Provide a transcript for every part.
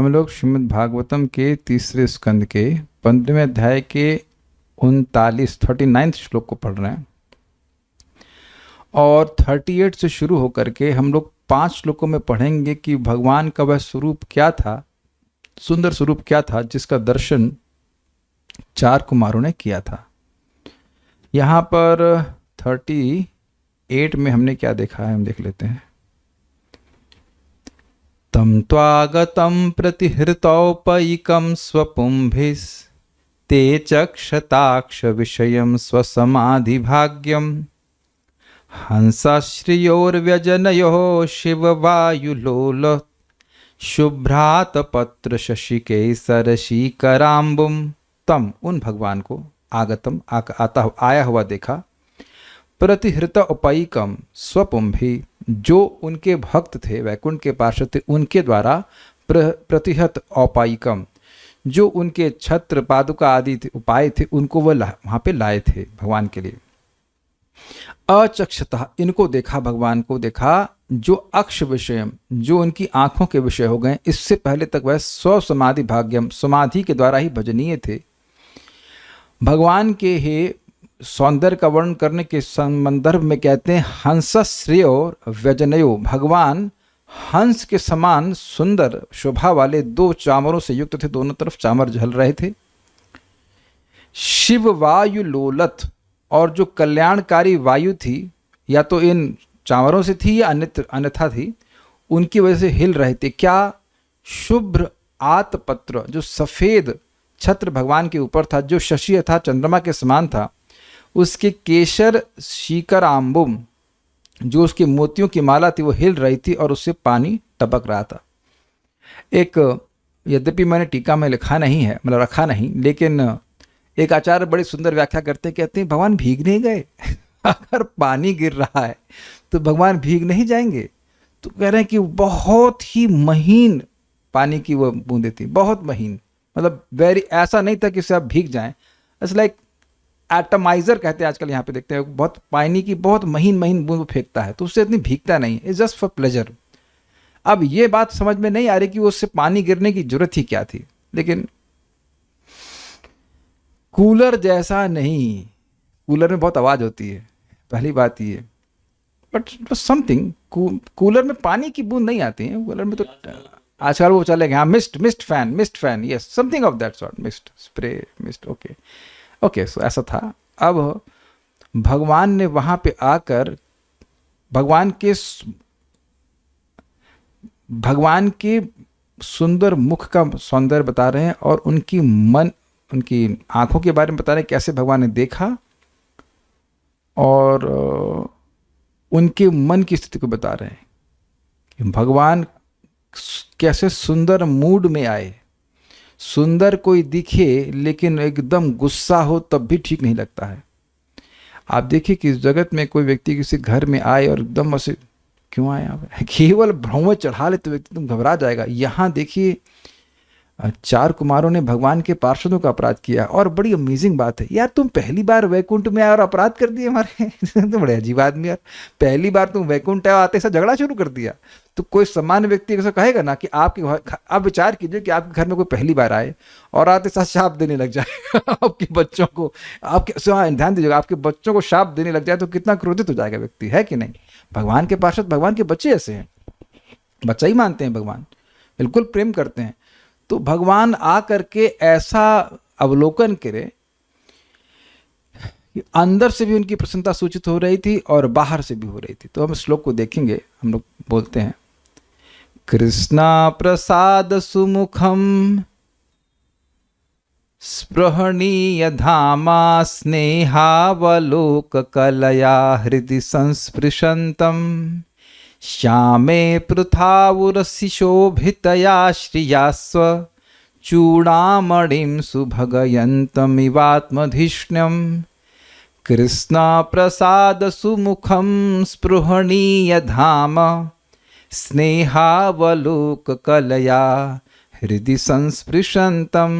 हम लोग श्रीमद् भागवतम के तीसरे स्कंद के 15वें अध्याय के 39 श्लोक को पढ़ रहे हैं और 38 से शुरू होकर के हम लोग 5 श्लोकों में पढ़ेंगे कि भगवान का वह स्वरूप क्या था, सुंदर स्वरूप क्या था जिसका दर्शन 4 कुमारों ने किया था। यहाँ पर 38 में हमने क्या देखा है, हम देख लेते हैं। तम त्वागतं प्रतिहृतौपैकं स्वपुंभिस्ते चक्षताक्ष विषयं स्वसमाधिभाग्यं हंसाश्रियोर्व्यजनयोः शिववायुलोल शुभ्रातपत्र शशिकेसरशीकराम्बुं। तम उन भगवान को आगतम आया हुआ देखा, प्रतिहृत उपैकम स्वपुंभि जो उनके भक्त थे, वैकुंठ के पार्षद थे, उनके द्वारा प्रतिहत औपायिकम जो उनके छत्र पादुका आदि थे, उपाय थे, उनको वह वहाँ पे लाए थे भगवान के लिए। अचक्षता इनको देखा, भगवान को देखा जो अक्ष विषयम जो उनकी आंखों के विषय हो गए। इससे पहले तक वह स्वसमाधि भाग्यम समाधि के द्वारा ही भजनीय थे। भगवान के हे सौंदर्य का वर्णन करने के संदर्भ में कहते हैं हंस श्रेय और व्यजनयो। भगवान हंस के समान सुंदर शोभा वाले 2 चामरों से युक्त थे, दोनों तरफ चामर झल रहे थे। शिव वायु लोलत और जो कल्याणकारी वायु थी, या तो इन चामरों से थी या अन्यथा थी, उनकी वजह से हिल रहे थे। क्या? शुभ्र आतपत्र जो सफ़ेद छत्र भगवान के ऊपर था, जो शशि था चंद्रमा के समान था, उसके केशर शीकर आम्बुम जो उसके मोतियों की माला थी वो हिल रही थी और उससे पानी टपक रहा था। एक यद्यपि मैंने टीका में लिखा नहीं है, मतलब रखा नहीं, लेकिन एक आचार्य बड़ी सुंदर व्याख्या करते कहते हैं भगवान भीग नहीं गए अगर पानी गिर रहा है तो भगवान भीग नहीं जाएंगे। तो कह रहे हैं कि बहुत ही महीन पानी की वो बूंदें थी, बहुत महीन, मतलब वेरी, ऐसा नहीं था कि उससे आप भीग जाएं। इट्स लाइक एटमाइजर कहते हैं आजकल, यहाँ पे देखते हैं बहुत पानी की बहुत महीन महीन बूंद फेंकता है तो उससे इतनी भीगता नहीं, इट्स जस्ट फॉर प्लेजर। अब ये बात समझ में नहीं आ रही कि उससे पानी गिरने की जरूरत ही क्या थी, लेकिन कूलर जैसा नहीं, कूलर में बहुत आवाज़ होती है, पहली बात ये, बट समथिंग, कूलर में पानी की बूंद नहीं आती है, कूलर में तो आजकल वो चले गए, हाँ mist fan, yes, something of that sort, mist spray, mist, okay, so ऐसा था। अब भगवान ने वहाँ पे आकर भगवान के सुंदर मुख का सौंदर्य बता रहे हैं और उनकी आंखों के बारे में बता रहे हैं, कैसे भगवान ने देखा और उनके मन की स्थिति को बता रहे हैं कि भगवान कैसे सुंदर मूड में आए। सुंदर कोई दिखे लेकिन एकदम गुस्सा हो तब भी ठीक नहीं लगता है। आप देखिए कि इस जगत में कोई व्यक्ति किसी घर में आए और एकदम ऐसे क्यों आया, केवल भ्रम चढ़ा ले तो व्यक्ति तुम घबरा जाएगा। यहाँ देखिए 4 कुमारों ने भगवान के पार्षदों का अपराध किया और बड़ी अमेजिंग बात है यार, तुम पहली बार वैकुंठ में आए और अपराध कर दिए हमारे तो बड़े अजीब आदमी यार, पहली बार तुम वैकुंठ आए आते ऐसा झगड़ा शुरू कर दिया। तो कोई सामान्य व्यक्ति ऐसा कहेगा ना कि आपके, आप विचार कीजिए कि आपके घर में कोई पहली बार आए और आते साथ शाप देने लग जाए आपके बच्चों को, आपके ध्यान दीजिएगा, आपके बच्चों को शाप देने लग जाए तो कितना क्रोधित हो जाएगा व्यक्ति, है कि नहीं। भगवान के पार्षद भगवान के बच्चे ऐसे हैं, बच्चा ही मानते हैं भगवान, बिल्कुल प्रेम करते हैं। तो भगवान आ करके ऐसा अवलोकन करे कि अंदर से भी उनकी प्रसन्नता सूचित हो रही थी और बाहर से भी हो रही थी। तो हम श्लोक को देखेंगे, हम लोग बोलते हैं, कृष्णा प्रसाद सुमुखम स्पृहणीय धामा स्नेहावलोक कलया हृदि संस्पृशंतम श्यामे पृथावुरसि शोभितया श्रियास्व चूड़ामणिं सुभगयन्तमिवात्मधिष्ण्यं कृष्ण प्रसाद सुमुखं स्पृहणीय धाम स्नेहावलोक कलया हृदि संस्पृशन्तं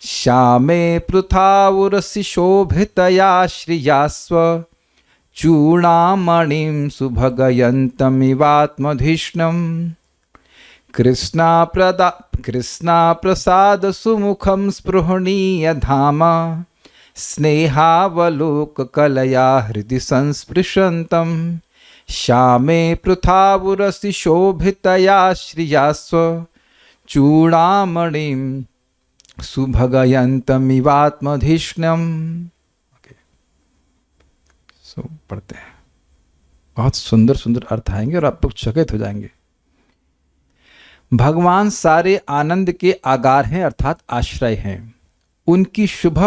श्यामे पृथावुरसि शोभितया श्रियास्व चूड़ामणिं सुभगयन्तमिवात्मधिष्ण्यं कृष्णा प्रसाद सुमुखम स्पृहणीय धाम स्नेहावलोक कलया हृदि संस्पृशन्तम श्यामे पृथावुरसि शोभितया श्रियास्व चूड़ामणिं सुभगयन्तमिवात्मधिष्ण्यम्। सो पढ़ते हैं, बहुत सुंदर सुंदर अर्थ आएंगे और आप लोग चकित हो जाएंगे। भगवान सारे आनंद के आगार हैं अर्थात आश्रय हैं। उनकी शुभ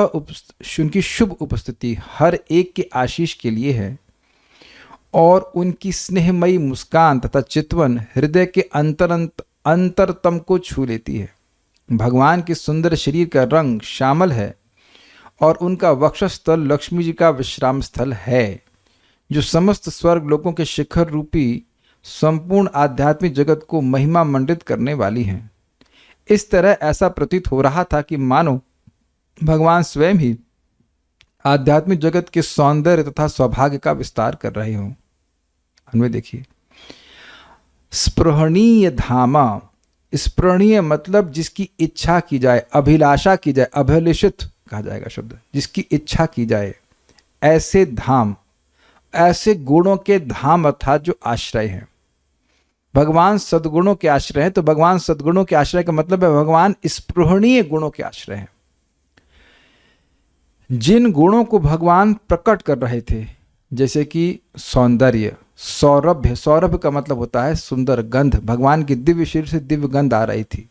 उपस्थिति हर एक के आशीष के लिए है और उनकी स्नेहमयी मुस्कान तथा चितवन हृदय के अंतरतम को छू लेती है। भगवान के सुंदर शरीर का रंग श्यामल है और उनका वक्षस्थल लक्ष्मी जी का विश्राम स्थल है, जो समस्त स्वर्ग लोकों के शिखर रूपी संपूर्ण आध्यात्मिक जगत को महिमा मंडित करने वाली हैं। इस तरह ऐसा प्रतीत हो रहा था कि मानो भगवान स्वयं ही आध्यात्मिक जगत के सौंदर्य तथा सौभाग्य का विस्तार कर रहे हों। अन्वय देखिए, स्पृहणीय धामा, स्पृहणीय मतलब जिसकी इच्छा की जाए, अभिलाषा की जाए, अभिलषित कहा जाएगा शब्द, जिसकी इच्छा की जाए, ऐसे धाम, ऐसे गुणों के धाम अर्थात जो आश्रय हैं। भगवान सद्गुणों के आश्रय हैं, तो भगवान सद्गुणों के आश्रय का मतलब है भगवान स्पृहणीय गुणों के आश्रय हैं। जिन गुणों को भगवान प्रकट कर रहे थे, जैसे कि सौंदर्य, सौरभ्य, सौरभ का मतलब होता है सुंदर गंध, भगवान की दिव्य शरीर से दिव्य गंध आ रही थी।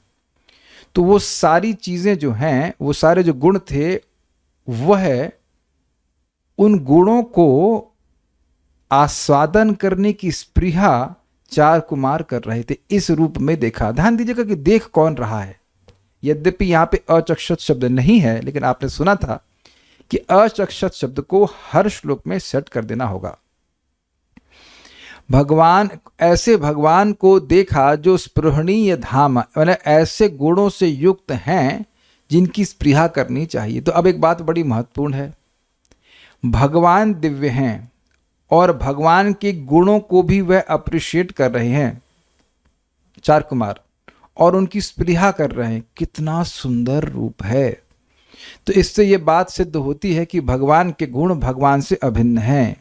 तो वो सारी चीजें जो हैं, वो सारे जो गुण थे, वह उन गुणों को आस्वादन करने की स्पृहा चार कुमार कर रहे थे। इस रूप में देखा, ध्यान दीजिएगा कि देख कौन रहा है। यद्यपि यहाँ पे अचक्षत शब्द नहीं है, लेकिन आपने सुना था कि अचक्षत शब्द को हर श्लोक में सेट कर देना होगा। भगवान, ऐसे भगवान को देखा जो स्पृहणीय धाम, मतलब ऐसे गुणों से युक्त हैं जिनकी स्पृहा करनी चाहिए। तो अब एक बात बड़ी महत्वपूर्ण है, भगवान दिव्य हैं और भगवान के गुणों को भी वह अप्रिशिएट कर रहे हैं चार कुमार, और उनकी स्पृहा कर रहे हैं। कितना सुंदर रूप है। तो इससे ये बात सिद्ध होती है कि भगवान के गुण भगवान से अभिन्न हैं,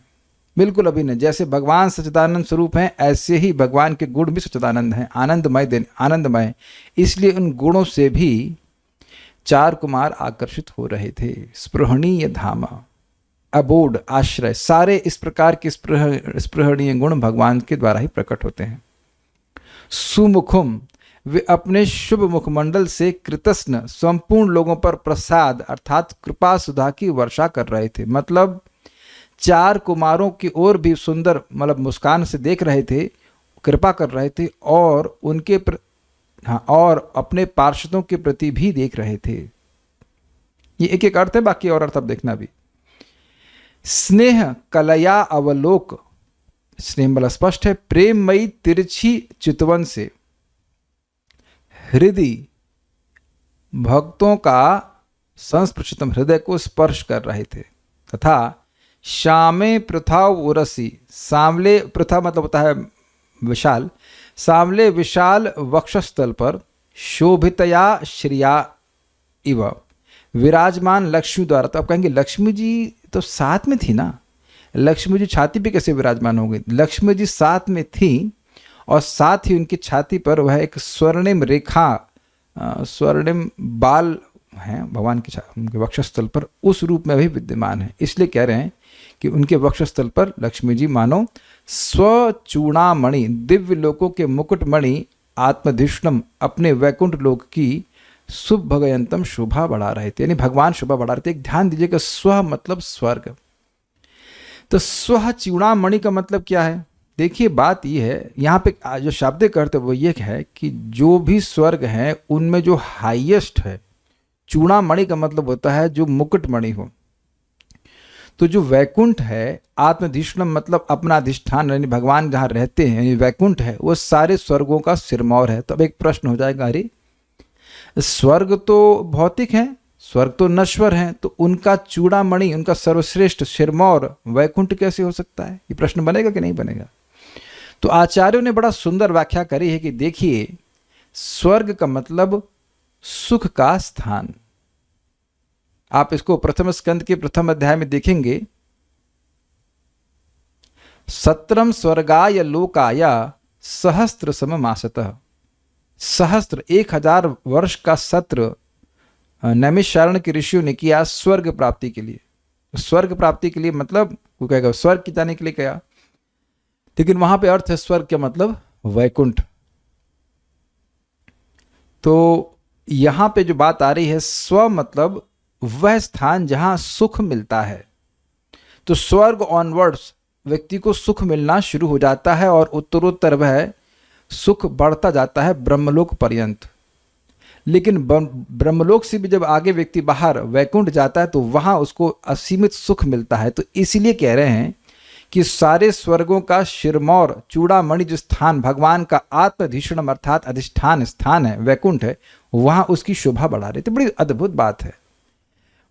बिल्कुल अभिन्न। जैसे भगवान सच्चिदानंद स्वरूप हैं, ऐसे ही भगवान के गुण भी सच्चिदानंद हैं, आनंदमय। इसलिए उन गुणों से भी चार कुमार आकर्षित हो रहे थे। स्पृहणीय धामा, अबोध, आश्रय, सारे इस प्रकार के स्पृहणीय गुण भगवान के द्वारा ही प्रकट होते हैं। सुमुखम, वे अपने शुभ मुखमंडल से कृतस्न संपूर्ण लोगों पर प्रसाद अर्थात कृपा सुधा की वर्षा कर रहे थे। मतलब चार कुमारों की ओर भी सुंदर, मतलब मुस्कान से देख रहे थे, कृपा कर रहे थे, और उनके और अपने पार्षदों के प्रति भी देख रहे थे। ये एक एक अर्थ है, बाकी और अर्थ अब देखना भी। स्नेह कलया अवलोक, स्नेह बड़ा स्पष्ट है, प्रेममयी तिरछी चितवन से हृदय भक्तों का संस्पृशितम, हृदय को स्पर्श कर रहे थे। तथा श्यामे पृथा उरसी, सांवले, पृथा मतलब होता है विशाल, सांवले विशाल वक्षस्थल पर शोभितया श्रिया इव विराजमान लक्ष्मी द्वारा। तो आप कहेंगे लक्ष्मी जी तो साथ में थी ना, लक्ष्मी जी छाती पे कैसे विराजमान हो गई? लक्ष्मी जी साथ में थी और साथ ही उनकी छाती पर वह एक स्वर्णिम रेखा, स्वर्णिम बाल हैं भगवान के उनके वक्षस्थल पर, उस रूप में भी विद्यमान है। इसलिए कह रहे हैं कि उनके वक्षस्थल पर लक्ष्मी जी मानो स्वचूड़ामणि, दिव्य लोकों के मुकुटमणि आत्मधिष्णम, अपने वैकुंठ लोक की शुभ भगयंतम शोभा बढ़ा रहे थे, यानी भगवान शोभा बढ़ा रहे थे। एक ध्यान दीजिएगा, स्व मतलब स्वर्ग, तो स्व चूड़ामणि का मतलब क्या है? देखिए बात यह है, यहाँ पे जो शाब्दिक अर्थ है वो ये है कि जो भी स्वर्ग है उनमें जो हाईएस्ट है, चूड़ामणि का मतलब होता है जो मुकुटमणि हो। तो जो वैकुंठ है, आत्मधिष्णम मतलब अपना अधिष्ठान, यानी भगवान जहाँ रहते हैं, यानी वैकुंठ है, वो सारे स्वर्गों का सिरमौर है। तो अब एक प्रश्न हो जाएगा, अरे स्वर्ग तो भौतिक है, स्वर्ग तो नश्वर है, तो उनका चूड़ामणि, उनका सर्वश्रेष्ठ सिरमौर वैकुंठ कैसे हो सकता है? ये प्रश्न बनेगा कि नहीं बनेगा? तो आचार्यों ने बड़ा सुंदर व्याख्या करी है कि देखिए, स्वर्ग का मतलब सुख का स्थान। आप इसको प्रथम स्कंद के प्रथम अध्याय में देखेंगे, सत्रम स्वर्गाय लोकाय सहस्त्र सममासतः। सहस्त्र 1000 वर्ष का सत्र नैमिषारण्य के ऋषियों ने किया स्वर्ग प्राप्ति के लिए। स्वर्ग प्राप्ति के लिए मतलब वो कहेगा स्वर्ग की जाने के लिए किया, लेकिन वहां पे अर्थ है स्वर्ग के मतलब वैकुंठ। तो यहां पे जो बात आ रही है, स्व मतलब वह स्थान जहां सुख मिलता है। तो स्वर्ग ऑनवर्ड्स व्यक्ति को सुख मिलना शुरू हो जाता है और उत्तरोत्तर वह सुख बढ़ता जाता है ब्रह्मलोक पर्यंत। लेकिन ब्रह्मलोक से भी जब आगे व्यक्ति बाहर वैकुंठ जाता है तो वहां उसको असीमित सुख मिलता है। तो इसीलिए कह रहे हैं कि सारे स्वर्गों का शिरमौर चूड़ामणि जो स्थान भगवान का आत्मधीषणम अर्थात अधिष्ठान स्थान है, वैकुंठ है, वहां उसकी शोभा बढ़ा रहे थे। बड़ी अद्भुत बात है।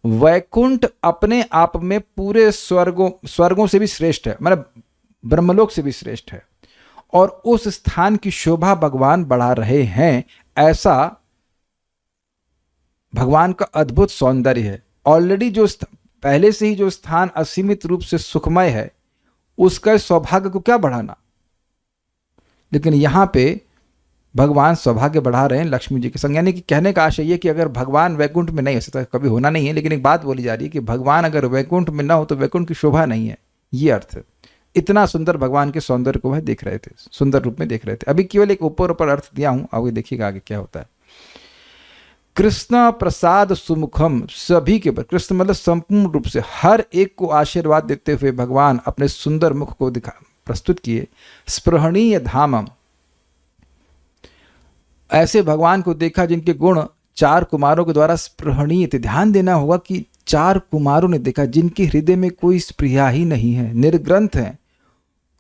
वैकुंठ अपने आप में पूरे स्वर्गों से भी श्रेष्ठ है, मतलब ब्रह्मलोक से भी श्रेष्ठ है, और उस स्थान की शोभा भगवान बढ़ा रहे हैं। ऐसा भगवान का अद्भुत सौंदर्य है। ऑलरेडी जो पहले से ही जो स्थान असीमित रूप से सुखमय है, उसका सौभाग्य को क्या बढ़ाना। लेकिन यहां पे भगवान सौभाग्य बढ़ा रहे हैं लक्ष्मी जी के संग। यानी कि कहने का आशय ये कि अगर भगवान वैकुंठ में नहीं हो सकता, कभी होना नहीं है, लेकिन एक बात बोली जा रही है कि भगवान अगर वैकुंठ में ना हो तो वैकुंठ की शोभा नहीं है, ये अर्थ है। इतना सुंदर भगवान के सौंदर्य को वह देख रहे थे, सुंदर रूप में देख रहे थे। अभी केवल एक ऊपर ऊपर अर्थ दिया हूं, आगे देखिएगा आगे क्या होता है। कृष्ण प्रसाद सुमुखम, सभी के ऊपर, कृष्ण मतलब संपूर्ण रूप से हर एक को आशीर्वाद देते हुए भगवान अपने सुंदर मुख को प्रस्तुत किए। स्पृहणीय धामम, ऐसे भगवान को देखा जिनके गुण 4 कुमारों के द्वारा स्पृहणीय थे। ध्यान देना होगा कि 4 कुमारों ने देखा जिनके हृदय में कोई स्पृहा ही नहीं है, निर्ग्रंथ है,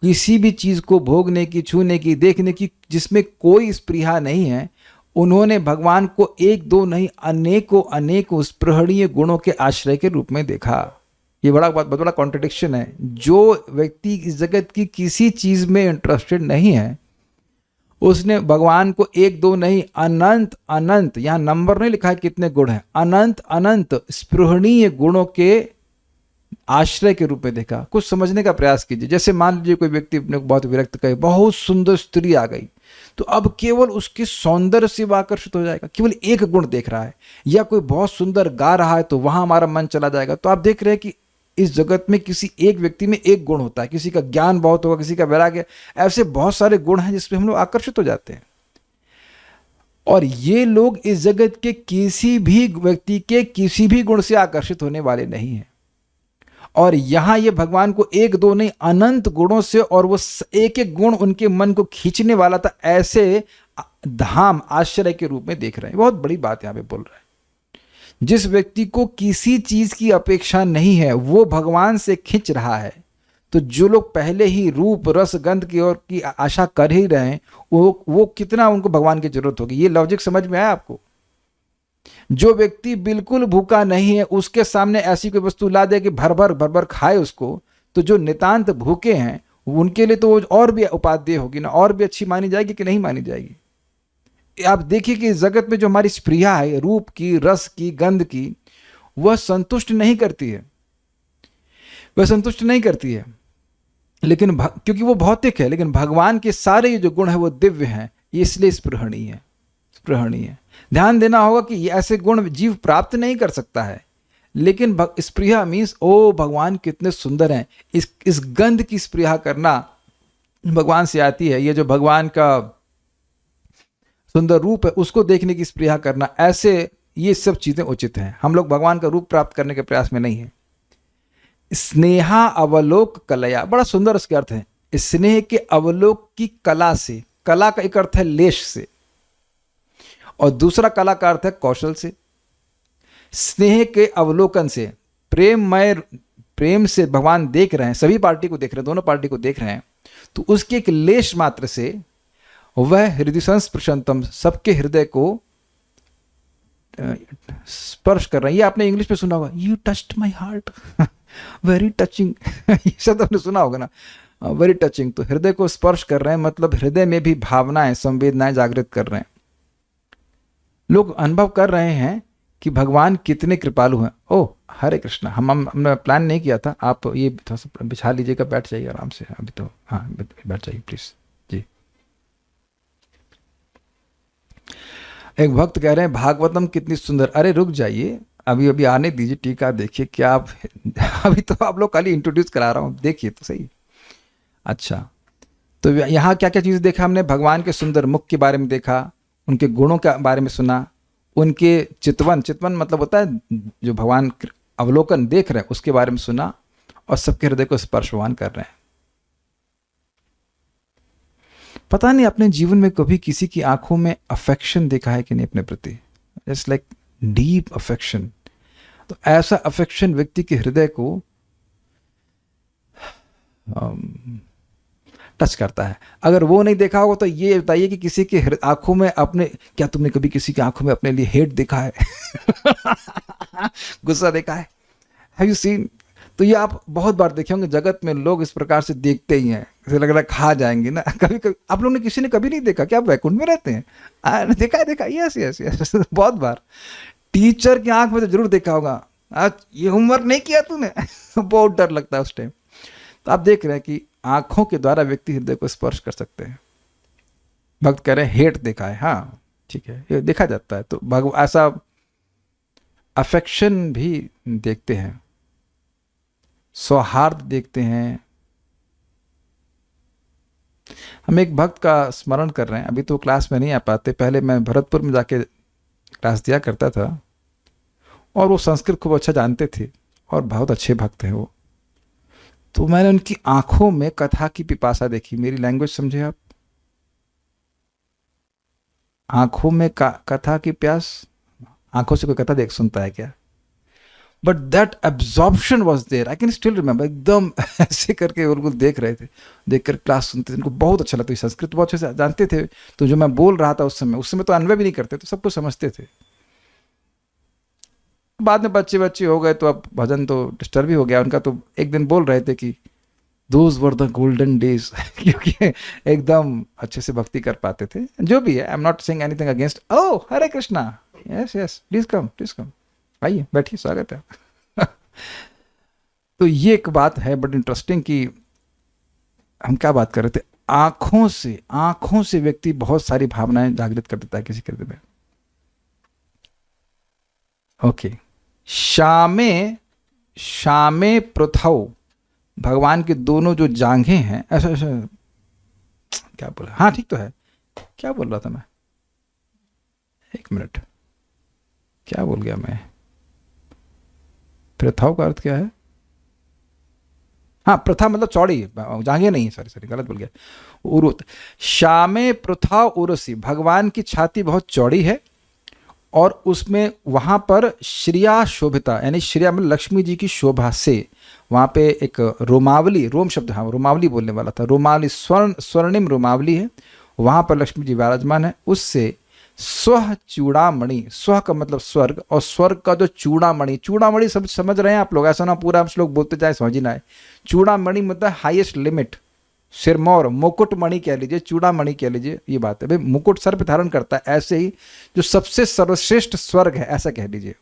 किसी भी चीज को भोगने की, छूने की, देखने की, जिसमें कोई स्पृहा नहीं है। उन्होंने भगवान को एक दो नहीं अनेकों स्पृहणीय गुणों के आश्रय के रूप में देखा। ये बहुत बड़ा कॉन्ट्रडिक्शन है। जो व्यक्ति इस जगत की किसी चीज में इंटरेस्टेड नहीं है, उसने भगवान को एक दो नहीं अनंत अनंत, यहां नंबर नहीं लिखा है कितने गुण हैं, अनंत अनंत स्पृहणीय गुणों के आश्रय के रूप में देखा। कुछ समझने का प्रयास कीजिए। जैसे मान लीजिए कोई व्यक्ति अपने को बहुत विरक्त करे, बहुत सुंदर स्त्री आ गई, तो अब केवल उसके सौंदर्य से वह आकर्षित हो जाएगा, केवल एक गुण देख रहा है। या कोई बहुत सुंदर गा रहा है तो वहां हमारा मन चला जाएगा। तो आप देख रहे हैं कि इस जगत में किसी एक व्यक्ति में एक गुण होता है, किसी का ज्ञान बहुत होगा, किसी का वैराग्य, ऐसे बहुत सारे गुण हैं जिसमें हम लोग आकर्षित हो जाते हैं। और ये लोग इस जगत के किसी भी व्यक्ति के किसी भी गुण से आकर्षित होने वाले नहीं हैं। और यहां ये भगवान को एक दो नहीं अनंत गुणों से, और वो एक एक गुण उनके मन को खींचने वाला था, ऐसे धाम आश्रय के रूप में देख रहे हैं। बहुत बड़ी बात यहां पे बोल रहे हैं। जिस व्यक्ति को किसी चीज की अपेक्षा नहीं है वो भगवान से खिंच रहा है। तो जो लोग पहले ही रूप रस गंध की ओर की आशा कर ही रहे हैं, वो कितना उनको भगवान की जरूरत होगी। ये लॉजिक समझ में आया आपको? जो व्यक्ति बिल्कुल भूखा नहीं है, उसके सामने ऐसी कोई वस्तु ला दे कि भर भर खाए उसको, तो जो नितांत भूखे हैं उनके लिए तो और भी उपादेय होगी ना, और भी अच्छी मानी जाएगी कि नहीं मानी जाएगी। आप देखिए कि इस जगत में जो हमारी स्प्रिया है रूप की, रस की, गंध की, वह संतुष्ट नहीं करती है, वह संतुष्ट नहीं करती है। लेकिन क्योंकि वो भौतिक है, लेकिन भगवान के सारे जो गुण है वो दिव्य हैं, इसलिए स्पृहणीय है, स्पृहणीय है। ध्यान देना होगा कि ऐसे गुण जीव प्राप्त नहीं कर सकता है, लेकिन स्पृहा मीन्स ओ भगवान कितने सुंदर हैं, इस गंध की स्पृहा करना भगवान से आती है। ये जो भगवान का सुंदर रूप है उसको देखने की स्पृहा करना, ऐसे ये सब चीजें उचित हैं। हम लोग भगवान का रूप प्राप्त करने के प्रयास में नहीं है। स्नेहा अवलोक कलया, बड़ा सुंदर उसके अर्थ है। स्नेह के अवलोक की कला से, कला का एक अर्थ है लेश से, और दूसरा कला का अर्थ है कौशल से। स्नेह के अवलोकन से, प्रेम से भगवान देख रहे हैं, सभी पार्टी को देख रहे हैं, दोनों पार्टी को देख रहे हैं, तो उसके एक लेश मात्र से वह हृदय संस्पृशंतम, सबके हृदय को स्पर्श कर रहे हैं। ये आपने इंग्लिश में सुना होगा, you touched my heart, very touching. ये शब्द आपने सुना होगा ना, वेरी टचिंग। तो हृदय को स्पर्श कर रहे हैं, मतलब हृदय में भी भावनाएं, संवेदनाएं जागृत कर रहे हैं। लोग अनुभव कर रहे हैं कि भगवान कितने कृपालु हैं। ओह हरे कृष्णा, हमने प्लान नहीं किया था, आप ये थोड़ा सा बिछा लीजिएगा, बैठ जाइए आराम से अभी तो, हाँ बैठ जाइए प्लीज जी। एक भक्त कह रहे हैं भागवतम कितनी सुंदर। अरे रुक जाइए, अभी अभी आने दीजिए, टीका देखिए क्या आप अभी तो आप लोग कल ही इंट्रोड्यूस करा रहा हूँ, देखिए तो सही। अच्छा, तो यहाँ क्या क्या चीज़ देखा हमने? भगवान के सुंदर मुख के बारे में देखा, उनके गुणों के बारे में सुना, उनके चितवन, चितवन मतलब होता है जो भगवान अवलोकन देख रहे हैं उसके बारे में सुना, और सबके हृदय को स्पर्श भगवान कर रहे हैं। पता नहीं अपने जीवन में कभी किसी की आंखों में अफेक्शन देखा है कि नहीं अपने प्रति, जस्ट लाइक डीप अफेक्शन। तो ऐसा अफेक्शन व्यक्ति के हृदय को टच करता है। अगर वो नहीं देखा होगा तो ये बताइए कि किसी के आंखों में अपने, क्या तुमने कभी किसी की आंखों में अपने लिए हेट देखा है? गुस्सा देखा है? Have you seen? तो ये आप बहुत बार देखे होंगे, जगत में लोग इस प्रकार से देखते ही हैं, ऐसे लग रहा है खा जाएंगे ना। कभी कभी आप लोग ने, किसी ने कभी नहीं देखा क्या? आप वैकुंठ में रहते हैं? देखा है, देखा, यस यस यस, बहुत बार। टीचर की आंख में तो जरूर देखा होगा, आज ये होमवर्क नहीं किया तूने। बहुत डर लगता है उस टाइम। तो आप देख रहे हैं कि आंखों के द्वारा व्यक्ति हृदय को स्पर्श कर सकते हैं। भक्त कह रहे हैं हेट देखा है, हाँ ठीक है, ये देखा जाता है। तो ऐसा अफेक्शन भी देखते हैं, सौहार्द देखते हैं। हम एक भक्त का स्मरण कर रहे हैं, अभी तो क्लास में नहीं आ पाते, पहले मैं भरतपुर में जाके क्लास दिया करता था, और वो संस्कृत खूब अच्छा जानते थे और बहुत अच्छे भक्त हैं वो। तो मैंने उनकी आंखों में कथा की पिपासा देखी। मेरी लैंग्वेज समझे आप? आंखों में कथा की प्यास। आंखों से कोई कथा देख सुनता है क्या? But that absorption was there, I can still remember. एकदम ऐसे करके वो लोग देख रहे थे, देखकर क्लास सुनते थे, उनको बहुत अच्छा लगता। संस्कृत बहुत अच्छे से जानते थे, तो जो मैं बोल रहा था उस समय तो अन्वय भी नहीं करते, तो सब कुछ समझते थे। बाद में बच्चे बच्चे हो गए तो अब भजन तो डिस्टर्ब ही हो गया उनका। तो एक दिन बोल रहे थे कि those were the golden days, क्योंकि एकदम अच्छे से भक्ति कर पाते थे। जो भी है, I am not saying anything against. Oh Hare Krishna, yes yes, please come आइए बैठिए, स्वागत है। तो ये एक बात है बट इंटरेस्टिंग कि हम क्या बात कर रहे थे? आंखों से व्यक्ति बहुत सारी भावनाएं जागृत कर देता है किसी के हृदय में। ओके, शामे पृथौ, भगवान के दोनों जो जांघें हैं, ऐसा ऐसा क्या बोला? हाँ ठीक तो है, क्या बोल रहा था मैं? एक मिनट, क्या बोल गया मैं? प्रथाओं का अर्थ क्या है? हाँ, प्रथा मतलब चौड़ी, जांघें नहीं, सॉरी गलत बोल गया। उरुत, शामे प्रथा उरसी, भगवान की छाती बहुत चौड़ी है और उसमें वहाँ पर श्रिया शोभिता, यानी श्रिया मतलब लक्ष्मी जी की शोभा से वहाँ पे एक रोमावली, रोम शब्द, हाँ रोमावली बोलने वाला था, रोमावली, स्वर्णिम रोमावली है, वहाँ पर लक्ष्मी जी विराजमान है। उससे स्व चूड़ामणि, स्व का मतलब स्वर्ग, और स्वर्ग का जो चूड़ामणि, चूड़ामणि सब समझ रहे हैं आप लोग? ऐसा ना पूरा हम लोग बोलते जाए समझ ही ना आए। चूड़ामणि मतलब हाईएस्ट लिमिट, सिरमौर, मुकुटमणि कह लीजिए, चूड़ामणि कह लीजिए, ये बात है भाई। मुकुट सर पे धारण करता है, ऐसे ही जो सबसे सर्वश्रेष्ठ स्वर्ग है, ऐसा कह लीजिए।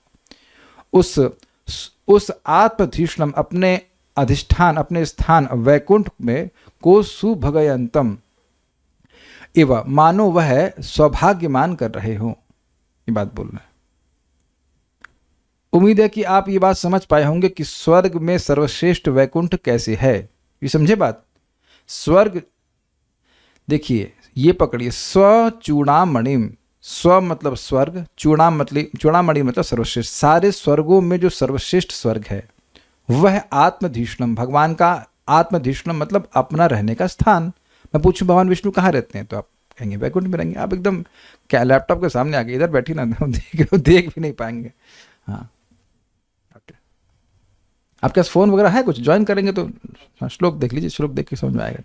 उस आत्मधीष्णम, अपने अधिष्ठान, अपने स्थान वैकुंठ में, को सुभगयंतम एवं, मानो वह सौभाग्यमान कर रहे हो, ये बात बोल रहे हैं। उम्मीद है कि आप ये बात समझ पाए होंगे कि स्वर्ग में सर्वश्रेष्ठ वैकुंठ कैसे है। ये समझे बात? स्वर्ग देखिए, ये पकड़िए, स्व चूड़ामणिम, स्व मतलब स्वर्ग, चूड़ामणि मतलब सर्वश्रेष्ठ। सारे स्वर्गों में जो सर्वश्रेष्ठ स्वर्ग है वह आत्मधीष्णम, भगवान का आत्मधीष्णम मतलब अपना रहने का स्थान। मैं पूछूं भगवान विष्णु कहाँ रहते हैं, तो आप कहेंगे वैकुंठ में रहेंगे। आप एकदम क्या लैपटॉप के सामने आके इधर बैठी ना, देख भी नहीं पाएंगे। हाँ, आपके पास फोन वगैरह है कुछ, ज्वाइन करेंगे तो श्लोक देख लीजिए, श्लोक देख के समझ में आएगा।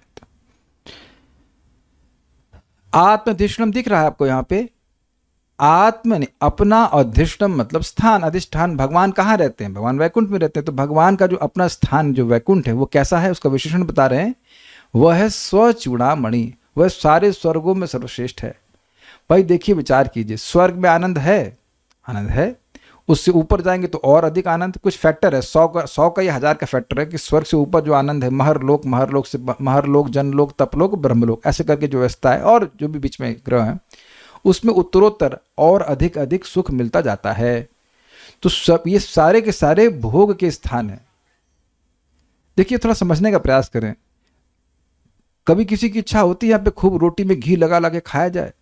आत्मधिष्णम दिख रहा है आपको यहाँ पे? आत्म ने अपना, और धिष्णम मतलब स्थान, अधिष्ठान। भगवान कहाँ रहते हैं? भगवान वैकुंठ में रहते हैं। तो भगवान का जो अपना स्थान जो वैकुंठ है वो कैसा है, उसका विशेषण बता रहे हैं। वह है स्वचूड़ामणि, वह सारे स्वर्गों में सर्वश्रेष्ठ है। भाई देखिए, विचार कीजिए, स्वर्ग में आनंद है, आनंद है, उससे ऊपर जाएंगे तो और अधिक आनंद। कुछ फैक्टर है, 100 का या 1000 का फैक्टर है कि स्वर्ग से ऊपर जो आनंद है, महरलोक, महरलोक से महरलोक, जनलोक, तपलोक, ब्रह्मलोक, ऐसे करके जो व्यवस्था है, और जो भी बीच में ग्रह है, उसमें उत्तरोत्तर और अधिक अधिक सुख मिलता जाता है। तो सब ये सारे के सारे भोग के स्थान है। देखिए, थोड़ा समझने का प्रयास करें। कभी किसी की इच्छा होती है यहाँ पे खूब रोटी में घी लगा लगा के खाया जाए,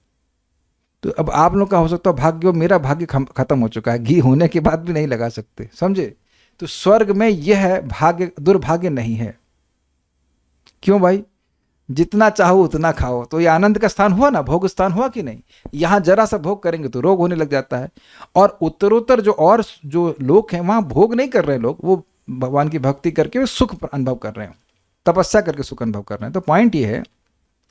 तो अब आप लोग का हो सकता है भाग्य, मेरा भाग्य खत्म हो चुका है, घी होने के बाद भी नहीं लगा सकते, समझे। तो स्वर्ग में यह भाग्य, दुर्भाग्य नहीं है। क्यों भाई, जितना चाहो उतना खाओ, तो ये आनंद का स्थान हुआ ना, भोग स्थान हुआ कि नहीं। यहाँ जरा सा भोग करेंगे तो रोग होने लग जाता है। और उत्तरोत्तर जो लोग हैं, वहाँ भोग नहीं कर रहे लोग, वो भगवान की भक्ति करके वो सुख अनुभव कर रहे हैं, तपस्या करके सुख अनुभव कर रहे हैं। तो पॉइंट ये है,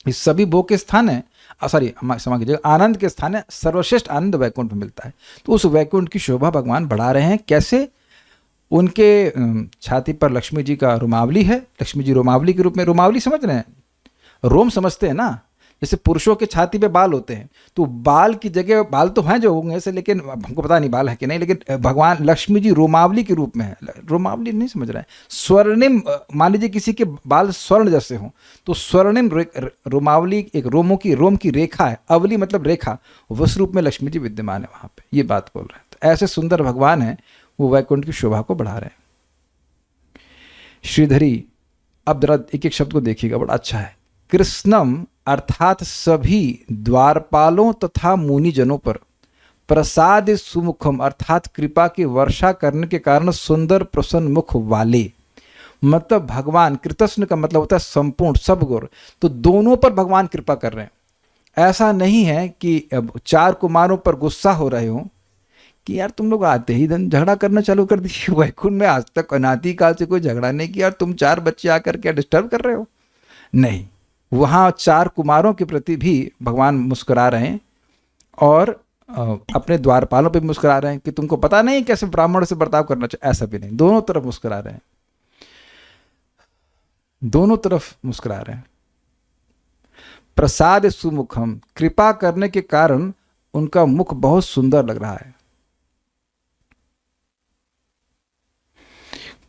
इस सभी भोग के स्थान है, सॉरी क्षमा कीजिएगा, आनंद के स्थान है, सर्वश्रेष्ठ आनंद वैकुंठ में मिलता है। तो उस वैकुंठ की शोभा भगवान बढ़ा रहे हैं। कैसे? उनके छाती पर लक्ष्मी जी का रोमावली है, लक्ष्मी जी रोमावली के रूप में, रोमावली समझ रहे हैं, रोम समझते हैं ना, जैसे पुरुषों के छाती पे बाल होते हैं, तो बाल की जगह, बाल तो हैं जो होंगे ऐसे, लेकिन हमको पता नहीं बाल है कि नहीं, लेकिन भगवान लक्ष्मी जी रोमावली के रूप में है। रोमावली नहीं समझ रहा है, स्वर्णिम, मान लीजिए किसी के बाल स्वर्ण जैसे हों, तो स्वर्णिम रोमावली एक रोम की रेखा है, अवली मतलब रेखा, उस रूप में लक्ष्मी जी विद्यमान है वहाँ पे, ये बात बोल रहे हैं। तो ऐसे सुंदर भगवान हैं, वो वैकुंठ की शोभा को बढ़ा रहे हैं। श्रीधरी, अब जरा एक एक शब्द को देखिएगा, बड़ा अच्छा है। कृष्णम अर्थात सभी द्वारपालों तथा मुनिजनों पर प्रसाद सुमुखम अर्थात कृपा की वर्षा करने के कारण सुंदर प्रसन्न मुख वाले, मतलब भगवान, कृतस्न का मतलब होता है संपूर्ण, सब गुण, तो दोनों पर भगवान कृपा कर रहे हैं। ऐसा नहीं है कि अब 4 कुमारों पर गुस्सा हो रहे हो कि यार तुम लोग आते ही झगड़ा करना चालू कर दिए, वैकुंठ में आज तक अनादि काल से कोई झगड़ा नहीं किया, तुम 4 बच्चे आकर क्या डिस्टर्ब कर रहे हो। नहीं, वहाँ 4 कुमारों के प्रति भी भगवान मुस्कुरा रहे हैं, और अपने द्वारपालों पे मुस्कुरा रहे हैं कि तुमको पता नहीं कैसे ब्राह्मण से बर्ताव करना चाहिए, ऐसा भी नहीं, दोनों तरफ मुस्कुरा रहे हैं, दोनों तरफ मुस्कुरा रहे हैं। प्रसाद सुमुखम, कृपा करने के कारण उनका मुख बहुत सुंदर लग रहा है।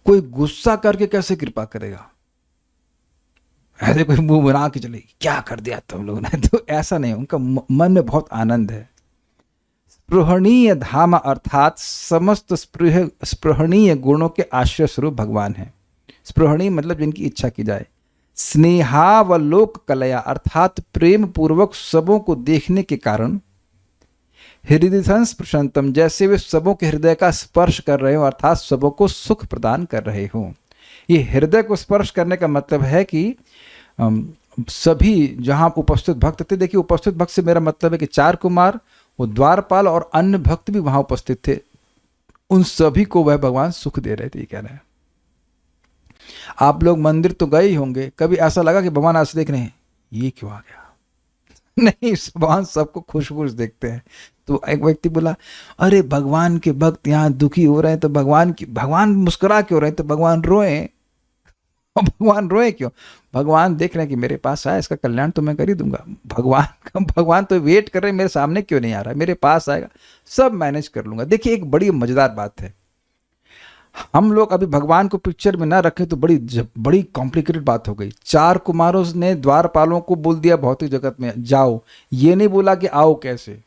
कोई गुस्सा करके कैसे कृपा करेगा, ऐसे कोई मुंह बना के चलेगी, क्या कर दिया तुम लोगों ने, तो ऐसा नहीं, उनका मन में बहुत आनंद है। स्पृहणीय धाम अर्थात समस्त स्पृहणीय गुणों के आश्रय स्वरूप भगवान है। स्पृहणीय मतलब जिनकी इच्छा की जाए। स्नेहावलोक कलया अर्थात प्रेम पूर्वक सबों को देखने के कारण। हृदय स्पर्शंतम, जैसे वे सबों के हृदय का स्पर्श कर रहे हो, अर्थात सबों को सुख प्रदान कर रहे हो। ये हृदय को स्पर्श करने का मतलब है कि सभी जहां उपस्थित भक्त थे, देखिए उपस्थित भक्त से मेरा मतलब है कि 4 कुमार, वो द्वारपाल और अन्य भक्त भी वहां उपस्थित थे, उन सभी को वह भगवान सुख दे रहे थे, ये कह रहे हैं। आप लोग मंदिर तो गए ही होंगे, कभी ऐसा लगा कि भगवान आज देख रहे हैं ये क्यों आ गया? नहीं, भगवान सबको खुश खुश देखते हैं। तो एक व्यक्ति बोला, अरे भगवान के भक्त यहाँ दुखी हो रहे हैं, तो भगवान मुस्कुरा क्यों रहे हैं, तो भगवान रोए। भगवान रोए क्यों? भगवान देख रहे हैं कि मेरे पास आया, इसका कल्याण तो मैं कर ही दूंगा। भगवान तो वेट कर रहे हैं, मेरे सामने क्यों नहीं आ रहा है, मेरे पास आएगा, सब मैनेज कर लूंगा। देखिए, एक बड़ी मजेदार बात है, हम लोग अभी भगवान को पिक्चर में ना रखें तो बड़ी कॉम्प्लिकेटेड बात हो गई। 4 कुमारों ने द्वारपालों को बोल दिया भौतिक जगत में जाओ, ये नहीं बोला कि आओ कैसे,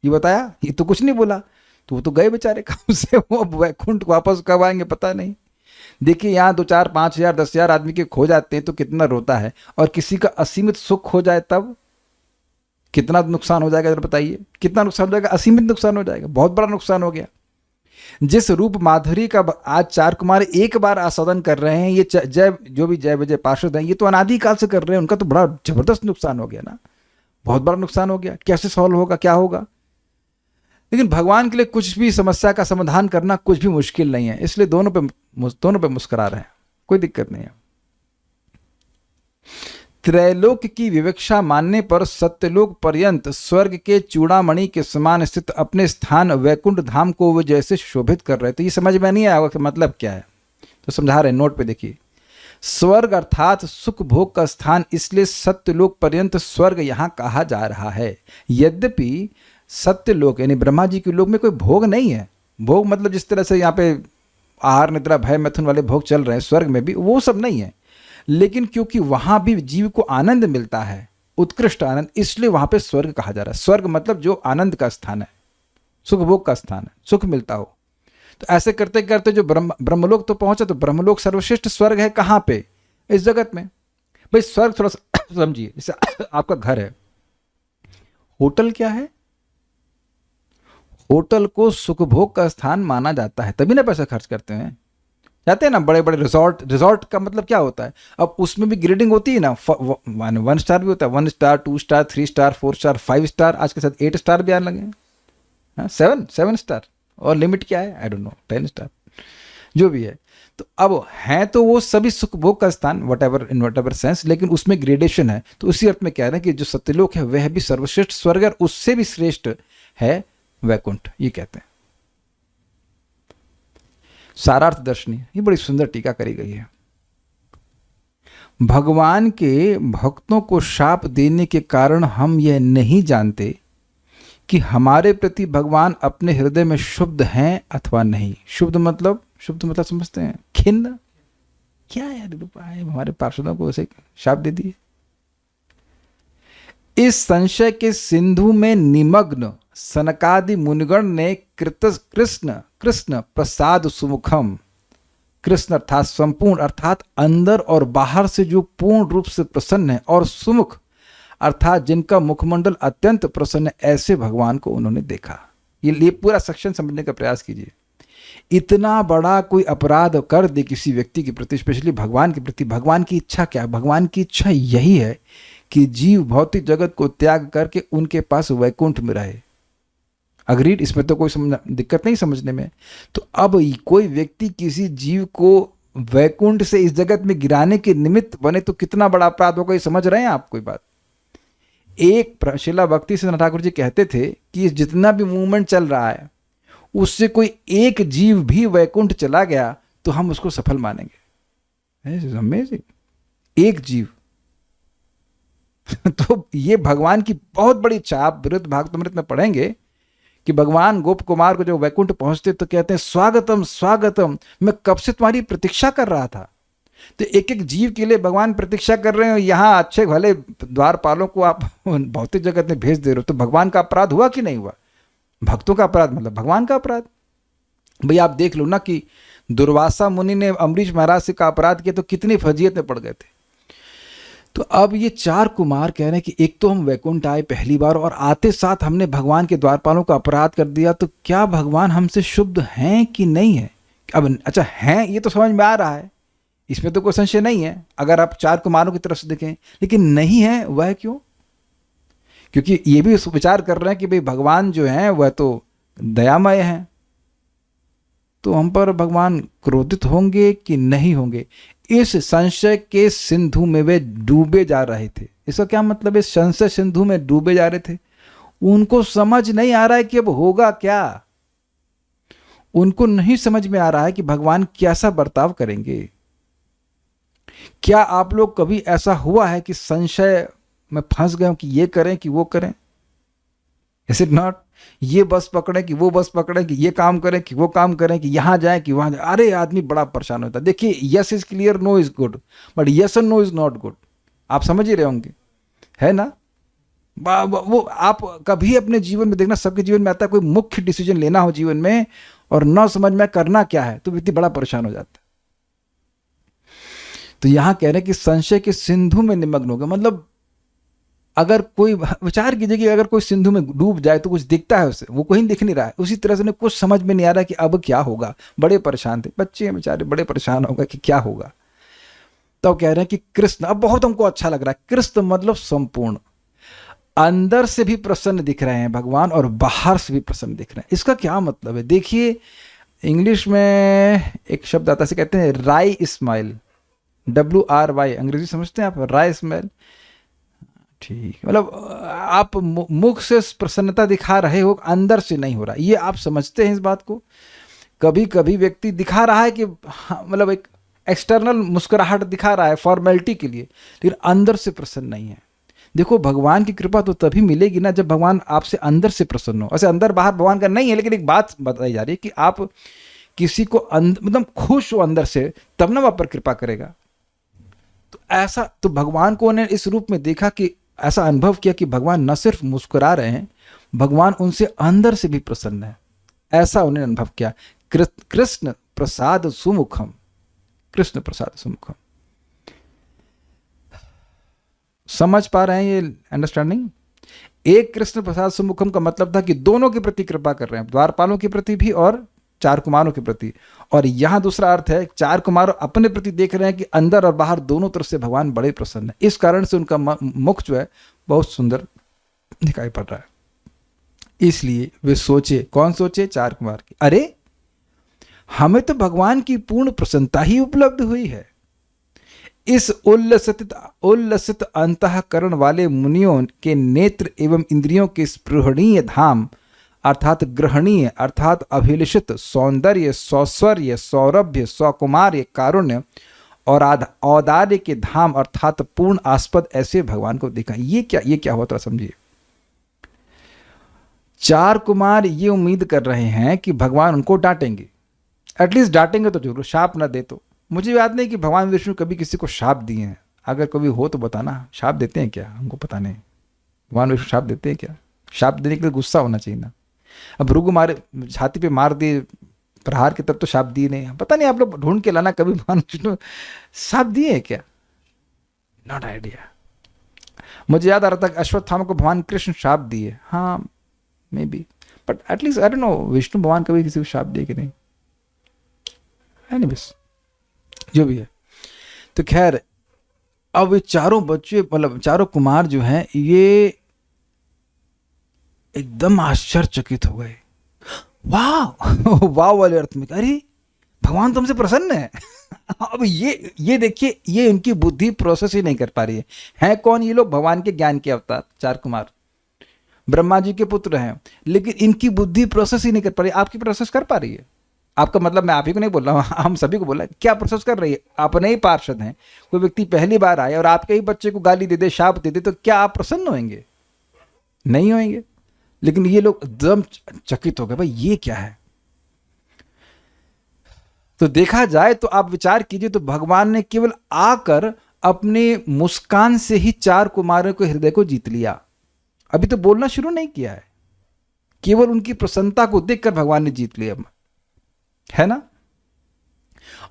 ये बताया, ये तो कुछ नहीं बोला, तो वो तो गए बेचारे काम से, वो वैकुंठ वापस कब आएंगे पता नहीं। देखिए, यहाँ 2, 4, 5 हजार 10 हजार आदमी के खो जाते हैं तो कितना रोता है, और किसी का असीमित सुख हो जाए तब कितना नुकसान हो जाएगा, बताइए कितना नुकसान हो जाएगा, असीमित नुकसान हो जाएगा, बहुत बड़ा नुकसान हो गया। जिस रूप माधुरी का आज 4 कुमार एक बार आस्वादन कर रहे हैं, ये जो भी जय विजय पार्षद हैं, ये तो अनादि काल से कर रहे हैं, उनका तो बड़ा जबरदस्त नुकसान हो गया ना, बहुत बड़ा नुकसान हो गया। कैसे सॉल्व होगा, क्या होगा? लेकिन भगवान के लिए कुछ भी समस्या का समाधान करना कुछ भी मुश्किल नहीं है, इसलिए दोनों पे मुस्कुरा रहे हैं, कोई दिक्कत नहीं है। त्रैलोक की विवक्षा मानने पर सत्यलोक पर्यंत स्वर्ग के चूड़ामणि के समान स्थित अपने स्थान वैकुंठ धाम को वो जैसे शोभित कर रहे थे। ये समझ में नहीं आया कि मतलब क्या है, तो समझा रहे हैं, नोट पे देखिए। स्वर्ग अर्थात सुख भोग का स्थान, इसलिए सत्यलोक पर्यंत स्वर्ग यहाँ कहा जा रहा है। यद्यपि सत्यलोक यानी ब्रह्मा जी के लोक में कोई भोग नहीं है। भोग मतलब जिस तरह से यहाँ पे आहार निद्रा भय मैथुन वाले भोग चल रहे हैं, स्वर्ग में भी वो सब नहीं है। लेकिन क्योंकि वहाँ भी जीव को आनंद मिलता है, उत्कृष्ट आनंद, इसलिए वहाँ पे स्वर्ग कहा जा रहा है। स्वर्ग मतलब जो आनंद का स्थान है, सुख भोग का स्थान है, सुख मिलता हो। तो ऐसे करते करते जो ब्रह्मलोक तो पहुंचा, तो ब्रह्मलोक सर्वश्रेष्ठ स्वर्ग है कहाँ पे? इस जगत में। भाई स्वर्ग थोड़ा सा समझिए, जैसे आपका घर है, होटल क्या है? होटल को सुख भोग का स्थान माना जाता है, तभी ना पैसा खर्च करते हैं, जाते हैं ना बड़े बड़े रिजॉर्ट। रिजॉर्ट का मतलब क्या होता है? अब उसमें भी ग्रेडिंग होती है ना, 1 स्टार भी होता है, 1 star 2 star 3 star 4 star 5 star, आज के साथ 8 स्टार भी आने लगे हैं, 7 स्टार, और लिमिट क्या है आई डोंट नो, 10 स्टार जो भी है। तो अब हैं तो वो सभी सुख भोग का स्थान, वट एवर सेंस, लेकिन उसमें ग्रेडेशन है। तो उसी अर्थ में कह रहे हैं कि जो सत्यलोक है वह भी सर्वश्रेष्ठ स्वर्ग है, उससे भी श्रेष्ठ है वैकुंठ, ये कहते हैं। सारार्थ दर्शनी, ये बड़ी सुंदर टीका करी गई है। भगवान के भक्तों को शाप देने के कारण हम यह नहीं जानते कि हमारे प्रति भगवान अपने हृदय में शुद्ध हैं अथवा नहीं। शुद्ध मतलब समझते हैं, खिन्न, क्या यार हमारे पार्षदों को ऐसे शाप दे दिए। इस संशय के सिंधु में निमग्न सनकादि मुनिगण ने कृष्ण प्रसाद सुमुखम, कृष्ण अर्थात संपूर्ण, अर्थात अंदर और बाहर से जो पूर्ण रूप से प्रसन्न है, और सुमुख अर्थात जिनका मुखमंडल अत्यंत प्रसन्न है, ऐसे भगवान को उन्होंने देखा। ये पूरा सेक्शन समझने का प्रयास कीजिए। इतना बड़ा कोई अपराध कर दे किसी व्यक्ति के प्रति, स्पेशली भगवान के प्रति, भगवान की इच्छा क्या है? भगवान की इच्छा यही है कि जीव भौतिक जगत को त्याग करके उनके पास वैकुंठ में रहे। अग्रीड, इसमें तो कोई दिक्कत नहीं समझने में। तो अब कोई व्यक्ति किसी जीव को वैकुंठ से इस जगत में गिराने के निमित्त बने तो कितना बड़ा अपराध होगा, ये समझ रहे हैं आप? कोई बात एक शिला भक्ति सिद्धांत ठाकुर जी कहते थे कि जितना भी मूवमेंट चल रहा है उससे कोई एक जीव भी वैकुंठ चला गया तो हम उसको सफल मानेंगे। अमेजिंग, एक जीव तो ये भगवान की बहुत बड़ी इच्छा। आप विरुद्ध भागवतामृत में पढ़ेंगे कि भगवान गोप कुमार को जो वैकुंठ पहुंचते तो कहते हैं स्वागतम स्वागतम, मैं कब से तुम्हारी प्रतीक्षा कर रहा था। तो एक एक जीव के लिए भगवान प्रतीक्षा कर रहे हो, यहाँ अच्छे भले द्वारपालों को आप भौतिक जगत में भेज दे रहे हो, तो भगवान का अपराध हुआ कि नहीं हुआ? भक्तों का अपराध मतलब भगवान का अपराध। भाई आप देख लो ना कि दुर्वासा मुनि ने अम्बरीश महाराज से का अपराध किया तो कितनी फजीयत में पड़ गए थे। तो अब ये 4 कुमार कह रहे हैं कि एक तो हम वैकुंठ आए पहली बार, और आते साथ हमने भगवान के द्वारपालों का अपराध कर दिया, तो क्या भगवान हमसे शुद्ध हैं कि नहीं है? अब अच्छा हैं ये तो समझ में आ रहा है, इसमें तो कोई संशय नहीं है अगर आप 4 कुमारों की तरफ से देखें, लेकिन नहीं है वह क्यों? क्योंकि ये भी विचार कर रहे हैं कि भाई भगवान जो हैं वह तो दयामय हैं, तो हम पर भगवान क्रोधित होंगे कि नहीं होंगे? इस संशय के सिंधु में वे डूबे जा रहे थे। इसका क्या मतलब है? संशय सिंधु में डूबे जा रहे थे। उनको समझ नहीं आ रहा है कि अब होगा क्या। उनको नहीं समझ में आ रहा है कि भगवान कैसा बर्ताव करेंगे। क्या आप लोग कभी ऐसा हुआ है कि संशय में फंस गए कि ये करें कि वो करें? Is it not? ये बस पकड़े कि वो बस पकड़े, कि ये काम करें कि वो काम करें, कि यहाँ जाए कि वहाँ जाए। अरे आदमी बड़ा परेशान होता है। देखिए yes is clear, no is good, but yes और नो इज नॉट गुड। आप समझ ही रहे होंगे, है ना? वो आप कभी अपने जीवन में देखना, सबके जीवन में आता है कोई मुख्य डिसीजन लेना हो जीवन में और न समझ में करना क्या है, तो व्यक्ति बड़ा परेशान हो जाता है। तो यहां कह रहे हैं कि संशय के सिंधु में निमग्न हो गए। मतलब अगर कोई विचार कीजिए कि अगर कोई सिंधु में डूब जाए तो कुछ दिखता है उसे, वो कोई दिख नहीं रहा है। उसी तरह से उन्हें कुछ समझ में नहीं आ रहा कि अब क्या होगा। बड़े परेशान थे, बच्चे हैं बेचारे, बड़े परेशान हो गए कि क्या होगा। तो कह रहे हैं कि कृष्ण, अब बहुत हमको अच्छा लग रहा है। कृष्ण मतलब संपूर्ण, अंदर से भी प्रसन्न दिख रहे हैं भगवान और बाहर से भी प्रसन्न दिख रहे हैं। इसका क्या मतलब है? देखिए इंग्लिश में एक शब्द आता है, से कहते हैं राई स्माइल, WRY, अंग्रेजी समझते हैं आप? राई स्माइल, ठीक, मतलब आप मुख से प्रसन्नता दिखा रहे हो, अंदर से नहीं हो रहा। ये आप समझते हैं इस बात को? कभी कभी व्यक्ति दिखा रहा है कि हाँ, मतलब एक एक्सटर्नल मुस्कुराहट दिखा रहा है फॉर्मेलिटी के लिए, लेकिन अंदर से प्रसन्न नहीं है। देखो भगवान की कृपा तो तभी मिलेगी ना जब भगवान आपसे अंदर से प्रसन्न हो। ऐसे अंदर बाहर भगवान का नहीं है, लेकिन एक बात बताई जा रही है कि आप किसी को मतलब खुश हो अंदर से, तब ना वह पर कृपा करेगा। तो ऐसा तो भगवान को उन्हें इस रूप में देखा कि ऐसा अनुभव किया कि भगवान न सिर्फ मुस्कुरा रहे हैं, भगवान उनसे अंदर से भी प्रसन्न है, ऐसा उन्हें अनुभव किया। कृष्ण प्रसाद सुमुखम, कृष्ण प्रसाद सुमुखम। समझ पा रहे हैं ये अंडरस्टैंडिंग? एक कृष्ण प्रसाद सुमुखम का मतलब था कि दोनों के प्रति कृपा कर रहे हैं, द्वारपालों के प्रति भी और चार कुमारों के प्रति। और यहां दूसरा अर्थ है, चार कुमार अपने प्रति देख रहे हैं कि अंदर और बाहर दोनों तरफ से भगवान बड़े प्रसन्न है। इस कारण से उनका मुख जो है बहुत सुंदर दिखाई पड़ रहा है। इसलिए वे सोचे, कौन सोचे? चार कुमार की, अरे हमें तो भगवान की पूर्ण प्रसन्नता ही उपलब्ध हुई है। इस उल्लसित अंतःकरण वाले मुनियों के नेत्र एवं इंद्रियों के स्पृहणीय धाम अर्थात ग्रहणीय अर्थात अभिलषित सौंदर्य, सौश्वर्य, सौरभ्य, सौकुमार्य, कारुण्य और औदार्य के धाम अर्थात पूर्ण आस्पद ऐसे भगवान को देखा। ये क्या होता, समझिए। चार कुमार ये उम्मीद कर रहे हैं कि भगवान उनको डांटेंगे, एटलीस्ट डांटेंगे तो जरूर, शाप ना दे तो। मुझे याद नहीं कि भगवान विष्णु कभी किसी को शाप दिए हैं, अगर कभी हो तो बताना। शाप देते हैं क्या? हमको पता नहीं, भगवान विष्णु शाप देते हैं क्या? शाप देने के लिए गुस्सा होना चाहिए ना। अब भृगु मारे, छाती पे मार दिए प्रहार के, तब तो शाप दिए नहीं। पता नहीं, आप लोग ढूंढ के लाना कभी भगवान विष्णु शाप दिए हैं क्या। Not idea. मुझे याद आ रहा था कि अश्वत्थामा को भगवान कृष्ण शाप दिए, हाँ may be, but at least I don't know Vishnu भगवान कभी किसी को शाप दिए कि नहीं। एनीवेज, जो भी है। तो खैर, अब ये चारों बच्चे, मतलब चारों कुमार जो हैं, ये एकदम आश्चर्यचकित हो गए। वाह वाह वाले अर्थ में, अरे भगवान तुमसे प्रसन्न है। अब ये देखिए, ये उनकी बुद्धि प्रोसेस ही नहीं कर पा रही है कौन ये लोग? भगवान के ज्ञान के अवतार चार कुमार, ब्रह्मा जी के पुत्र हैं, लेकिन इनकी बुद्धि प्रोसेस ही नहीं कर पा रही। आपकी प्रोसेस कर पा रही है? आपका मतलब मैं आप ही को नहीं बोल रहा हूँ, हम सभी को बोल रहा है। क्या प्रोसेस कर रही है? अपने ही पार्षद हैं, कोई व्यक्ति पहली बार आए और आपके ही बच्चे को गाली दे दे, शाप दे दे, तो क्या आप प्रसन्न होंगे? नहीं होंगे। लेकिन ये लोग एकदम चकित हो गए, भाई ये क्या है। तो देखा जाए तो आप विचार कीजिए, तो भगवान ने केवल आकर अपने मुस्कान से ही चार कुमारों के हृदय को जीत लिया। अभी तो बोलना शुरू नहीं किया है, केवल उनकी प्रसन्नता को देखकर भगवान ने जीत लिया, है ना।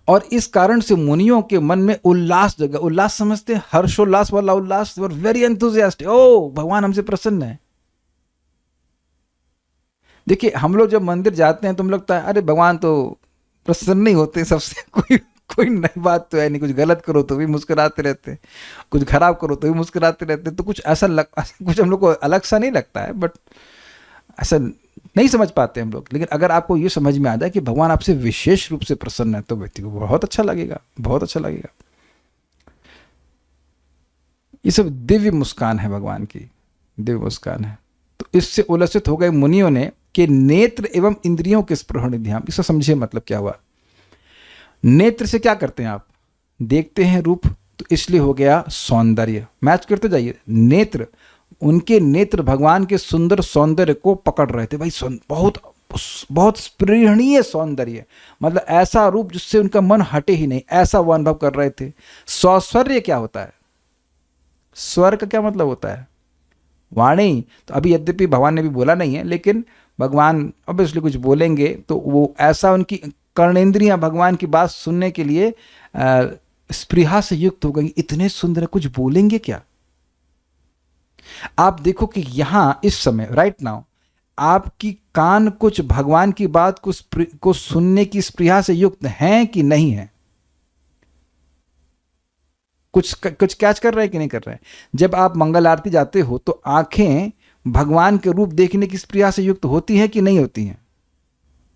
और इस कारण से मुनियों के मन में उल्लास जगा। उल्लास समझते हैं, हर्षोल्लास वाला उल्लास, वेरी एंथुसियास्टिक, ओ भगवान हमसे प्रसन्न है। देखिए, हम लोग जब मंदिर जाते हैं तो हम लगता है अरे भगवान तो प्रसन्न नहीं होते सबसे, कोई नई बात तो है नहीं, कुछ गलत करो तो भी मुस्कुराते रहते हैं, कुछ खराब करो तो भी मुस्कुराते रहते हैं। तो कुछ ऐसा कुछ हम लोग को अलग सा नहीं लगता है, बट ऐसा नहीं समझ पाते हम लोग। लेकिन अगर आपको ये समझ में आ जाए कि भगवान आपसे विशेष रूप से प्रसन्न है, तो व्यक्ति को बहुत अच्छा लगेगा, बहुत अच्छा लगेगा। ये सब दिव्य मुस्कान है भगवान की, दिव्य मुस्कान है। तो इससे उल्लसित हो गए मुनियों ने कि नेत्र एवं इंद्रियों के स्पृहण ध्यान। इसको समझिए मतलब क्या हुआ। नेत्र से क्या करते हैं आप? देखते हैं रूप, तो इसलिए हो गया सौंदर्य। मैच करते जाइए, नेत्र, उनके नेत्र भगवान के सुंदर सौंदर्य को पकड़ रहे थे। भाई बहुत बहुत स्पृहणीय सौंदर्य, मतलब ऐसा रूप जिससे उनका मन हटे ही नहीं, ऐसा वो अनुभव कर रहे थे। सौश्वर्य क्या होता है? स्वर का क्या मतलब होता है? वाणी। तो अभी यद्यपि भगवान ने भी बोला नहीं है, लेकिन भगवान ऑब्वियसली कुछ बोलेंगे तो वो ऐसा, उनकी कर्णेंद्रियां भगवान की बात सुनने के लिए स्पृहा से युक्त हो गई। इतने सुंदर, कुछ बोलेंगे क्या? आप देखो कि यहां इस समय राइट नाउ आपकी कान कुछ भगवान की बात को सुनने की स्पृहा से युक्त हैं कि नहीं है? कुछ कैच कर रहे हैं कि नहीं कर रहे हैं? जब आप मंगल आरती जाते हो तो आंखें भगवान के रूप देखने की स्पृहा से युक्त होती हैं कि नहीं होती हैं?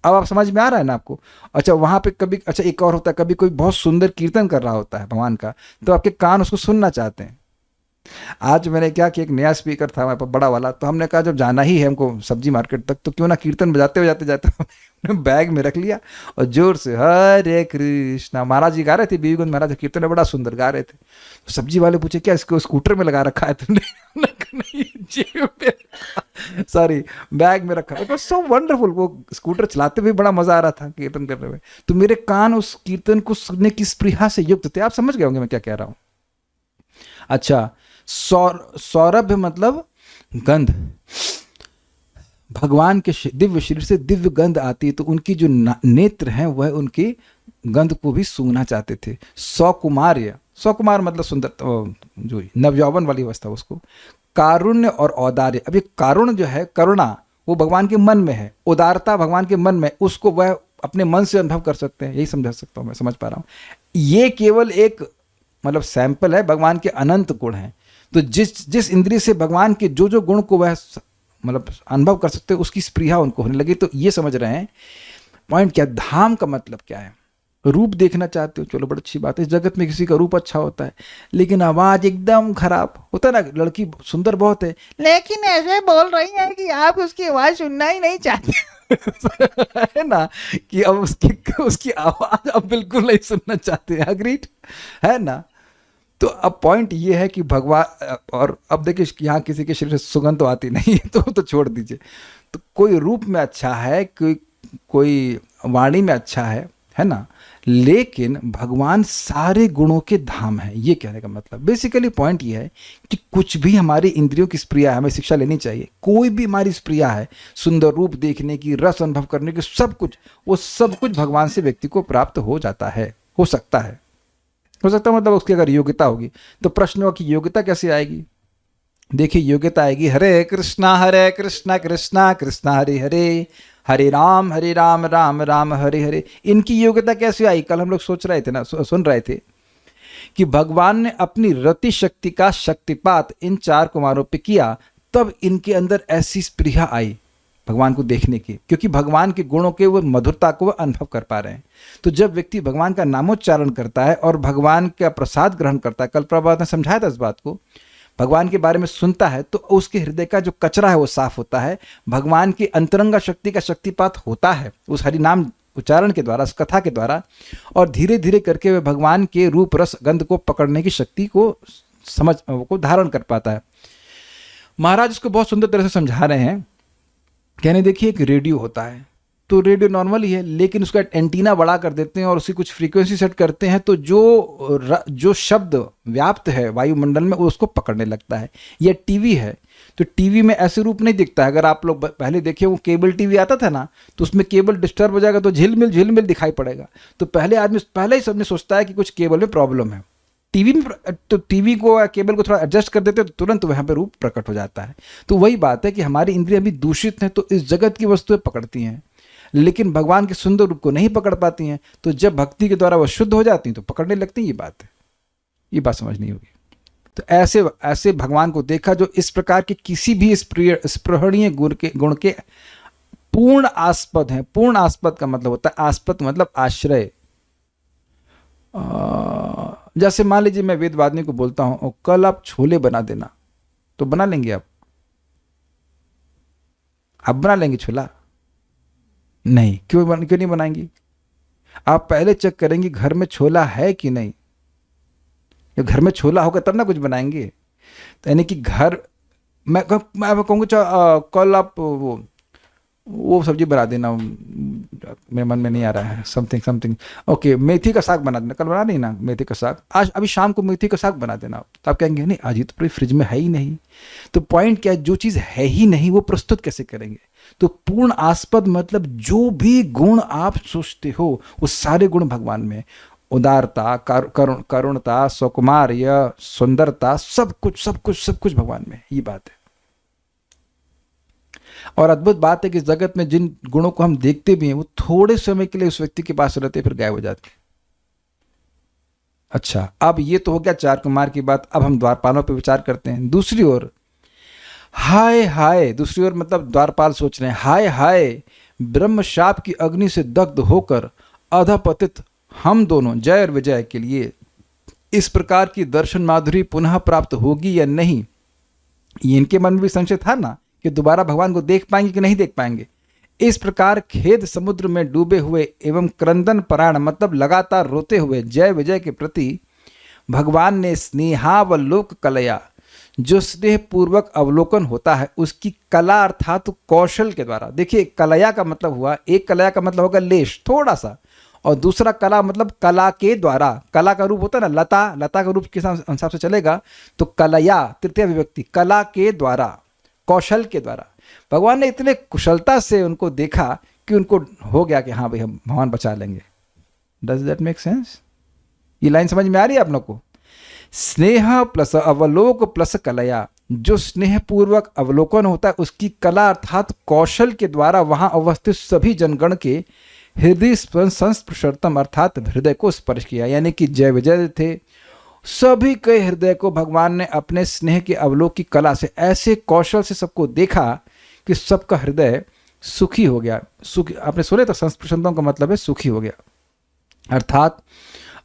अब आप समझ में आ रहा है ना आपको? अच्छा, वहां पे कभी, अच्छा एक और होता है, कभी कोई बहुत सुंदर कीर्तन कर रहा होता है भगवान का, तो आपके कान उसको सुनना चाहते हैं। आज मैंने क्या कि एक नया स्पीकर था हमारे पास बड़ा वाला, तो हमने कहा जब जाना ही है हमको सब्जी मार्केट तक, तो क्यों ना कीर्तन बजाते बजाते जाते हमने बैग में रख लिया और जोर से हरे कृष्णा, महाराज जी गा रहे थे, बीवीगंज महाराज कीर्तन बड़ा सुंदर गा रहे थे। तो सब्जी वाले पूछे क्या इसको स्कूटर में लगा रखा है तुमने? नहीं, जेब में, सॉरी बैग में रखा। इट वाज सो वंडरफुल, वो स्कूटर चलाते हुए बड़ा मजा आ रहा था कीर्तन करने में। तो मेरे कान उस कीर्तन को सुनने की स्पृहा से युक्त थे। आप समझ गए होंगे मैं क्या कह रहा हूं। अच्छा, सौरभ मतलब गंध, भगवान के दिव्य शरीर से दिव्य गंध आती है, तो उनकी जो नेत्र हैं वह उनकी गंध को भी सूंघना चाहते थे। सौकुमार्य, सौकुमार मतलब सुंदर, जो नवयौवन वाली अवस्था उसको। कारुण्य और औदार्य, अब ये कारुण्य जो है, करुणा, वो भगवान के मन में है, उदारता भगवान के मन में, उसको वह अपने मन से अनुभव कर सकते हैं। यही समझा सकता हूँ मैं, समझ पा रहा हूँ। ये केवल एक मतलब सैंपल है, भगवान के अनंत गुण हैं। तो जिस जिस इंद्रिय से भगवान के जो जो गुण को वह मतलब अनुभव कर सकते हैं, उसकी स्पृहा उनको होने लगी। तो ये समझ रहे हैं पॉइंट क्या, धाम का मतलब क्या है। रूप देखना चाहते हो, चलो बड़ी अच्छी बात है, इस जगत में किसी का रूप अच्छा होता है, लेकिन आवाज एकदम खराब होता है ना, लड़की सुंदर बहुत है लेकिन ऐसे बोल रही है कि आप उसकी आवाज सुनना ही नहीं चाहते है ना, कि अब उसकी आवाज अब बिल्कुल नहीं सुनना चाहते। अग्रीड है ना। तो अब पॉइंट ये है कि भगवान, और अब देखिए यहाँ किसी के शरीर से सुगंध तो आती नहीं है, तो छोड़ दीजिए। तो कोई रूप में अच्छा है, कोई वाणी में अच्छा है ना, लेकिन भगवान सारे गुणों के धाम है। ये कहने का मतलब बेसिकली पॉइंट ये है कि कुछ भी हमारी इंद्रियों की स्प्रिया है, हमें शिक्षा लेनी चाहिए। कोई भी हमारी स्प्रिया है, सुंदर रूप देखने की, रस अनुभव करने की, सब कुछ, वो सब कुछ भगवान से व्यक्ति को प्राप्त हो जाता है, हो सकता है मतलब उसकी अगर योग्यता होगी। तो प्रश्न हो कि योग्यता कैसे आएगी। देखिए योग्यता आएगी हरे कृष्णा कृष्णा कृष्णा हरे हरे, हरे राम राम राम हरे हरे। इनकी योग्यता कैसे आई। कल हम लोग सोच रहे थे ना, सुन रहे थे कि भगवान ने अपनी रति शक्ति का शक्तिपात इन चार कुमारों पे किया, तब इनके अंदर ऐसी स्पृहा आई भगवान को देखने की, क्योंकि भगवान के गुणों के वो मधुरता को वो अनुभव कर पा रहे हैं। तो जब व्यक्ति भगवान का नामोच्चारण करता है और भगवान का प्रसाद ग्रहण करता है, कल प्रभात ने समझाया था इस बात को, भगवान के बारे में सुनता है, तो उसके हृदय का जो कचरा है वो साफ होता है, भगवान की अंतरंगा शक्ति का शक्तिपात होता है उस हरि नाम उच्चारण के द्वारा, उस कथा के द्वारा, और धीरे धीरे करके वह भगवान के रूप रस गंध को पकड़ने की शक्ति को धारण कर पाता है। महाराज इसको बहुत सुंदर तरह से समझा रहे हैं। कहने देखिए एक रेडियो होता है, तो रेडियो नॉर्मल ही है, लेकिन उसका एंटीना बड़ा कर देते हैं और उसकी कुछ फ्रीक्वेंसी सेट करते हैं, तो जो शब्द व्याप्त है वायुमंडल में उसको पकड़ने लगता है। या टीवी है, तो टीवी में ऐसे रूप नहीं दिखता है। अगर आप लोग पहले देखे वो केबल टीवी आता था ना, तो उसमें केबल डिस्टर्ब हो जाएगा तो झिलमिल दिखाई पड़ेगा। तो पहले ही सबने सोचता है कि कुछ केबल में प्रॉब्लम है। टीवी में तो टीवी को केबल को थोड़ा एडजस्ट कर देते हैं तो तुरंत वहाँ पे रूप प्रकट हो जाता है। तो वही बात है कि हमारी इंद्रियां भी दूषित हैं, तो इस जगत की वस्तुएं पकड़ती हैं, लेकिन भगवान के सुंदर रूप को नहीं पकड़ पाती हैं। तो जब भक्ति के द्वारा वह शुद्ध हो जाती हैं तो पकड़ने लगती हैं। ये बात है, ये बात समझनी होगी। तो ऐसे भगवान को देखा जो इस प्रकार के किसी भी स्पृहणीय गुण के पूर्ण आस्पद हैं। पूर्ण आस्पद का मतलब होता है, आस्पद मतलब आश्रय। जैसे मान लीजिए मैं वेदवादिनी को बोलता हूं और कल आप छोले बना देना, तो बना लेंगे आप बना लेंगे छोला? नहीं। क्यों नहीं बनाएंगी? आप पहले चेक करेंगे घर में छोला है कि नहीं। जब घर में छोला होगा तब ना कुछ बनाएंगे। तो यानी कि घर, मैं कहूँगा कल आप वो सब्जी बना देना, मेरे मन में नहीं आ रहा है, समथिंग ओके, मेथी का साग बना देना। कल बना नहीं ना मेथी का साग, आज अभी शाम को मेथी का साग बना देना। तो आप कहेंगे नहीं, आज ये तो पूरी फ्रिज में है ही नहीं। तो पॉइंट क्या है, जो चीज़ है ही नहीं वो प्रस्तुत कैसे करेंगे। तो पूर्ण आस्पद मतलब जो भी गुण आप सोचते हो वो सारे गुण भगवान में, उदारता, करुणता, सौकुमार्य, सुंदरता, सब कुछ भगवान में। ये बात है। और अद्भुत बात है कि जगत में जिन गुणों को हम देखते भी हैं वो थोड़े समय के लिए उस व्यक्ति के पास रहते फिर गायब हो जाते। अच्छा, अब ये तो हो गया चार कुमार की बात। अब हम द्वारपालों पर विचार करते हैं। दूसरी ओर हाय, दूसरी ओर मतलब द्वारपाल सोच रहे हैं, हाय ब्रह्म शाप की अग्नि से दग्ध होकर अधपतित हम दोनों जय और विजय के लिए इस प्रकार की दर्शन माधुरी पुनः प्राप्त होगी या नहीं, ये इनके मन में भी संशय था ना कि दोबारा भगवान को देख पाएंगे कि नहीं देख पाएंगे। इस प्रकार खेद समुद्र में डूबे हुए एवं क्रंदन परायण मतलब लगातार रोते हुए जय विजय के प्रति भगवान ने स्नेहावलोक कलया, जो स्नेह पूर्वक अवलोकन होता है उसकी कला अर्थात तो कौशल के द्वारा। देखिए कलया का मतलब हुआ, एक कलया का मतलब होगा लेश थोड़ा सा, और दूसरा कला मतलब कला के द्वारा। कला का रूप होता है ना लता, लता का रूप किस हिसाब से चलेगा तो कलया तृतीय विभक्ति, कला के द्वारा, कौशल के द्वारा। भगवान ने इतने कुशलता से उनको देखा कि उनको हो गया कि हाँ भाई हम भगवान बचा लेंगे। Does that make sense? ये लाइन समझ में आ रही है आप लोग को? स्नेह प्लस अवलोक प्लस कलया, जो स्नेह पूर्वक अवलोकन होता है उसकी कला अर्थात कौशल के द्वारा वहां अवस्थित सभी जनगण के हृदय संस्पर्शतम अर्थात हृदय को स्पर्श किया। यानी कि जय विजय थे, सभी के हृदय को भगवान ने अपने स्नेह के अवलोक की कला से ऐसे कौशल से सबको देखा कि सबका हृदय सुखी हो गया। सुखी आपने सुने तो संस्पर्शतम का मतलब है सुखी हो गया, अर्थात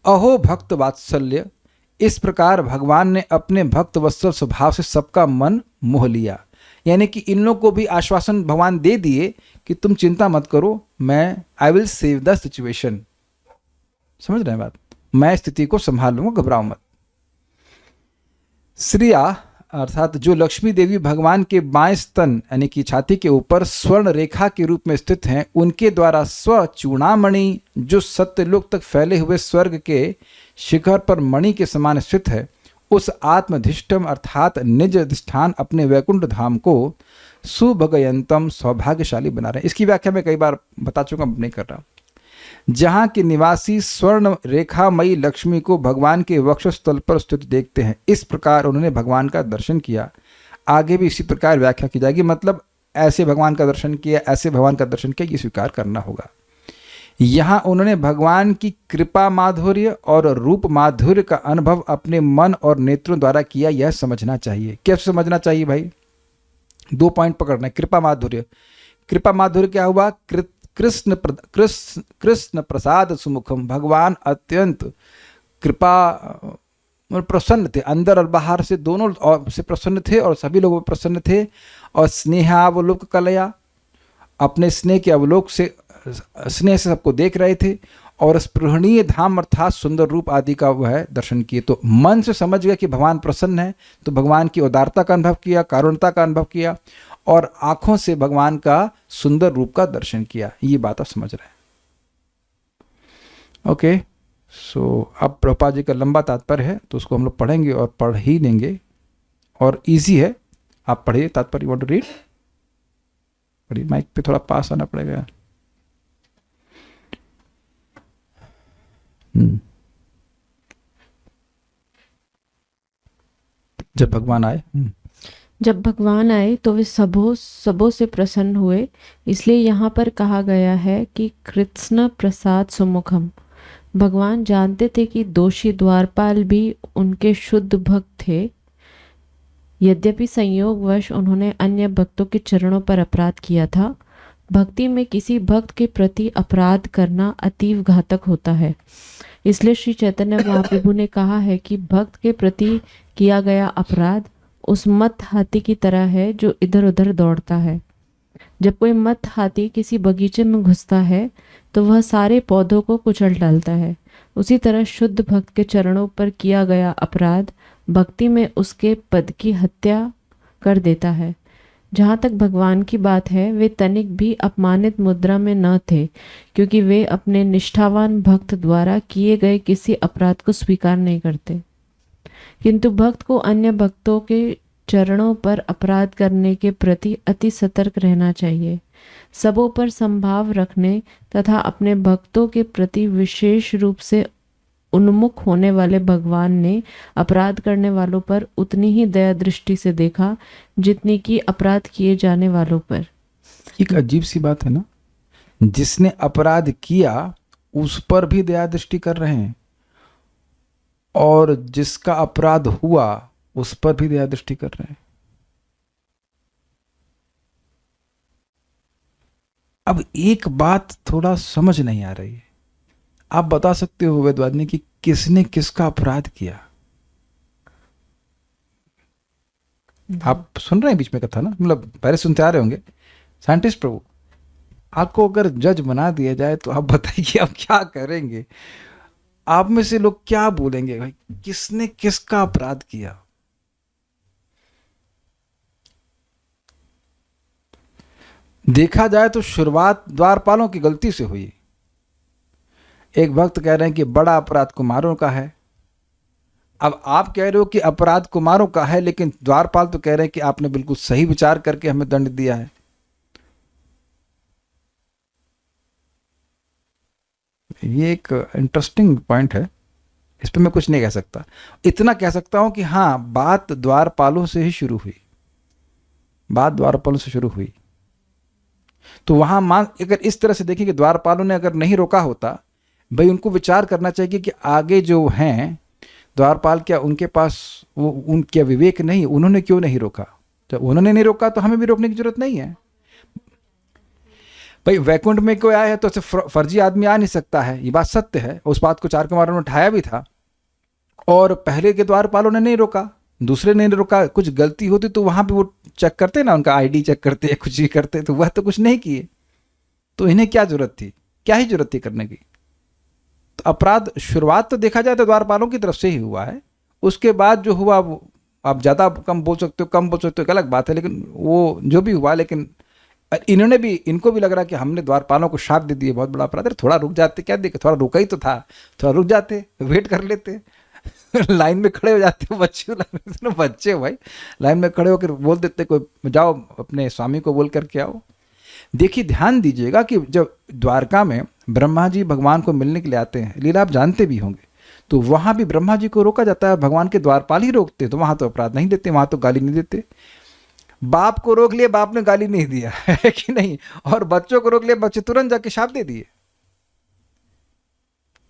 अहो भक्त वात्सल्य। इस प्रकार भगवान ने अपने भक्त वत्सल स्वभाव से सबका मन मोह लिया। यानी कि इन लोगों को भी आश्वासन भगवान दे दिए कि तुम चिंता मत करो, मैं I will save the situation. समझ रहे हैं बात? मैं स्थिति को संभाल लूंगा, घबराओ मत। श्रिया अर्थात जो लक्ष्मी देवी भगवान के बाएं स्तन यानी कि छाती के ऊपर स्वर्ण रेखा के रूप में स्थित हैं, उनके द्वारा स्व चूड़ामणि जो सत्यलोक तक फैले हुए स्वर्ग के शिखर पर मणि के समान स्थित है, उस आत्मधिष्ठम अर्थात निज अधिष्ठान अपने वैकुंठ धाम को सुभगयंतम सौभाग्यशाली बना रहे हैं। इसकी व्याख्या मैं कई बार बता चुका, नहीं कर रहा। जहाँ के निवासी स्वर्ण रेखामयी लक्ष्मी को भगवान के वक्षस्थल पर स्थित देखते हैं, इस प्रकार उन्होंने भगवान का दर्शन किया। आगे भी इसी प्रकार व्याख्या की जाएगी, मतलब ऐसे भगवान का दर्शन किया, ऐसे भगवान का दर्शन किया, ये स्वीकार करना होगा। यहाँ उन्होंने भगवान की कृपा माधुर्य और रूप माधुर्य का अनुभव अपने मन और नेत्रों द्वारा किया, यह समझना चाहिए। कैसे समझना चाहिए भाई? 2 पॉइंट पकड़ना है। कृपा माधुर्य, कृपा माधुर्य क्या हुआ? कृष्ण प्रसाद सुमुखम, भगवान अत्यंत कृपा प्रसन्न थे, अंदर और बाहर से दोनों से प्रसन्न थे और सभी लोग प्रसन्न थे। और स्नेहावलोक कलया, अपने स्नेह के अवलोक से स्नेह से सबको देख रहे थे। और स्पृहणीय धाम अर्थात सुंदर रूप आदि का वह दर्शन किए। तो मन से समझ गया कि भगवान प्रसन्न है, तो भगवान की उदारता का अनुभव किया, कारुणता का अनुभव किया, और आंखों से भगवान का सुंदर रूप का दर्शन किया। ये बात आप समझ रहे हैं? ओके, सो अब प्रभुपाद जी का लंबा तात्पर्य है तो उसको हम लोग पढ़ेंगे और पढ़ ही लेंगे, और इजी है। आप पढ़िए तात्पर्य। Want to read? पढ़िए, माइक पे थोड़ा पास आना पड़ेगा। जब भगवान आए जब भगवान आए तो वे सबों से प्रसन्न हुए, इसलिए यहाँ पर कहा गया है कि कृष्ण प्रसाद सुमुखम। भगवान जानते थे कि दोषी द्वारपाल भी उनके शुद्ध भक्त थे। यद्यपि संयोगवश उन्होंने अन्य भक्तों के चरणों पर अपराध किया था। भक्ति में किसी भक्त के प्रति अपराध करना अतीव घातक होता है। इसलिए श्री चैतन्य महाप्रभु ने कहा है कि भक्त के प्रति किया गया अपराध उस मत हाथी की तरह है जो इधर उधर दौड़ता है। जब कोई मत हाथी किसी बगीचे में घुसता है तो वह सारे पौधों को कुचल डालता है। उसी तरह शुद्ध भक्त के चरणों पर किया गया अपराध भक्ति में उसके पद की हत्या कर देता है। जहाँ तक भगवान की बात है, वे तनिक भी अपमानित मुद्रा में न थे, क्योंकि वे अपने निष्ठावान भक्त द्वारा किए गए किसी अपराध को स्वीकार नहीं करते। किंतु भक्त को अन्य भक्तों के चरणों पर अपराध करने के प्रति अति सतर्क रहना चाहिए। सबों पर संभाव रखने तथा अपने भक्तों के प्रति विशेष रूप से उन्मुख होने वाले भगवान ने अपराध करने वालों पर उतनी ही दया दृष्टि से देखा जितनी कि अपराध किए जाने वालों पर। एक अजीब सी बात है ना, जिसने अपराध किया उस पर भी दया दृष्टि कर रहे हैं, और जिसका अपराध हुआ उस पर भी दया दृष्टि कर रहे हैं। अब एक बात थोड़ा समझ नहीं आ रही है। आप बता सकते हो वेदवादिनी कि किसने किसका अपराध किया? आप सुन रहे हैं बीच में कथा ना, मतलब पहले सुनते आ रहे होंगे। साइंटिस्ट प्रभु, आपको अगर जज बना दिया जाए तो आप बताइए आप क्या करेंगे? आप में से लोग क्या बोलेंगे भाई, किसने किसका अपराध किया? देखा जाए तो शुरुआत द्वारपालों की गलती से हुई। एक भक्त कह रहे हैं कि बड़ा अपराध कुमारों का है। अब आप कह रहे हो कि अपराध कुमारों का है, लेकिन द्वारपाल तो कह रहे हैं कि आपने बिल्कुल सही विचार करके हमें दंड दिया है। ये एक इंटरेस्टिंग पॉइंट है, इस पर मैं कुछ नहीं कह सकता। इतना कह सकता हूं कि हाँ, बात द्वारपालों से ही शुरू हुई, बात द्वारपालों से शुरू हुई। तो वहां मान, अगर इस तरह से देखें कि द्वारपालों ने अगर नहीं रोका होता, भाई उनको विचार करना चाहिए कि आगे जो हैं द्वारपाल, क्या उनके पास वो उनके विवेक नहीं, उन्होंने क्यों नहीं रोका? तो उन्होंने नहीं रोका तो हमें भी रोकने की जरूरत नहीं है। भाई वैकुंठ में कोई आया है तो फर्जी आदमी आ नहीं सकता है, ये बात सत्य है। उस बात को चार कुमारों ने उठाया भी था, और पहले के द्वारपालों ने नहीं रोका, दूसरे ने नहीं रोका। कुछ गलती होती तो वहां पे वो चेक करते ना, उनका आईडी चेक करते, कुछ भी करते, तो वह तो कुछ नहीं किए, तो इन्हें क्या जरूरत थी, क्या ही जरूरत थी करने की? तो अपराध शुरुआत तो देखा जाए तो द्वारपालों की तरफ से ही हुआ है। उसके बाद जो हुआ वो आप ज़्यादा कम बोल सकते हो, कम बोल सकते हो, एक अलग बात है, लेकिन वो जो भी हुआ, लेकिन इन्होंने भी, इनको भी लग रहा कि हमने द्वारपालों को शाप दे दिए, बहुत बड़ा अपराध है, थोड़ा रुक जाते, क्या देखे, थोड़ा रुका ही तो था, थोड़ा रुक जाते, वेट कर लेते लाइन में खड़े हो जाते बच्चे, बच्चे भाई लाइन में खड़े होकर बोल देते, कोई जाओ अपने स्वामी को बोल करके आओ। देखिए ध्यान दीजिएगा कि जब द्वारका में ब्रह्मा जी भगवान को मिलने के लिए आते हैं, लीला आप जानते भी होंगे, तो वहां भी ब्रह्मा जी को रोका जाता है, भगवान के द्वारपाल ही रोकते, तो वहां तो अपराध नहीं देते, वहां तो गाली नहीं देते। बाप को रोक लिया, बाप ने गाली नहीं दिया है कि नहीं, और बच्चों को रोक लिया, बच्चे तुरंत जाके शाप दे दिए।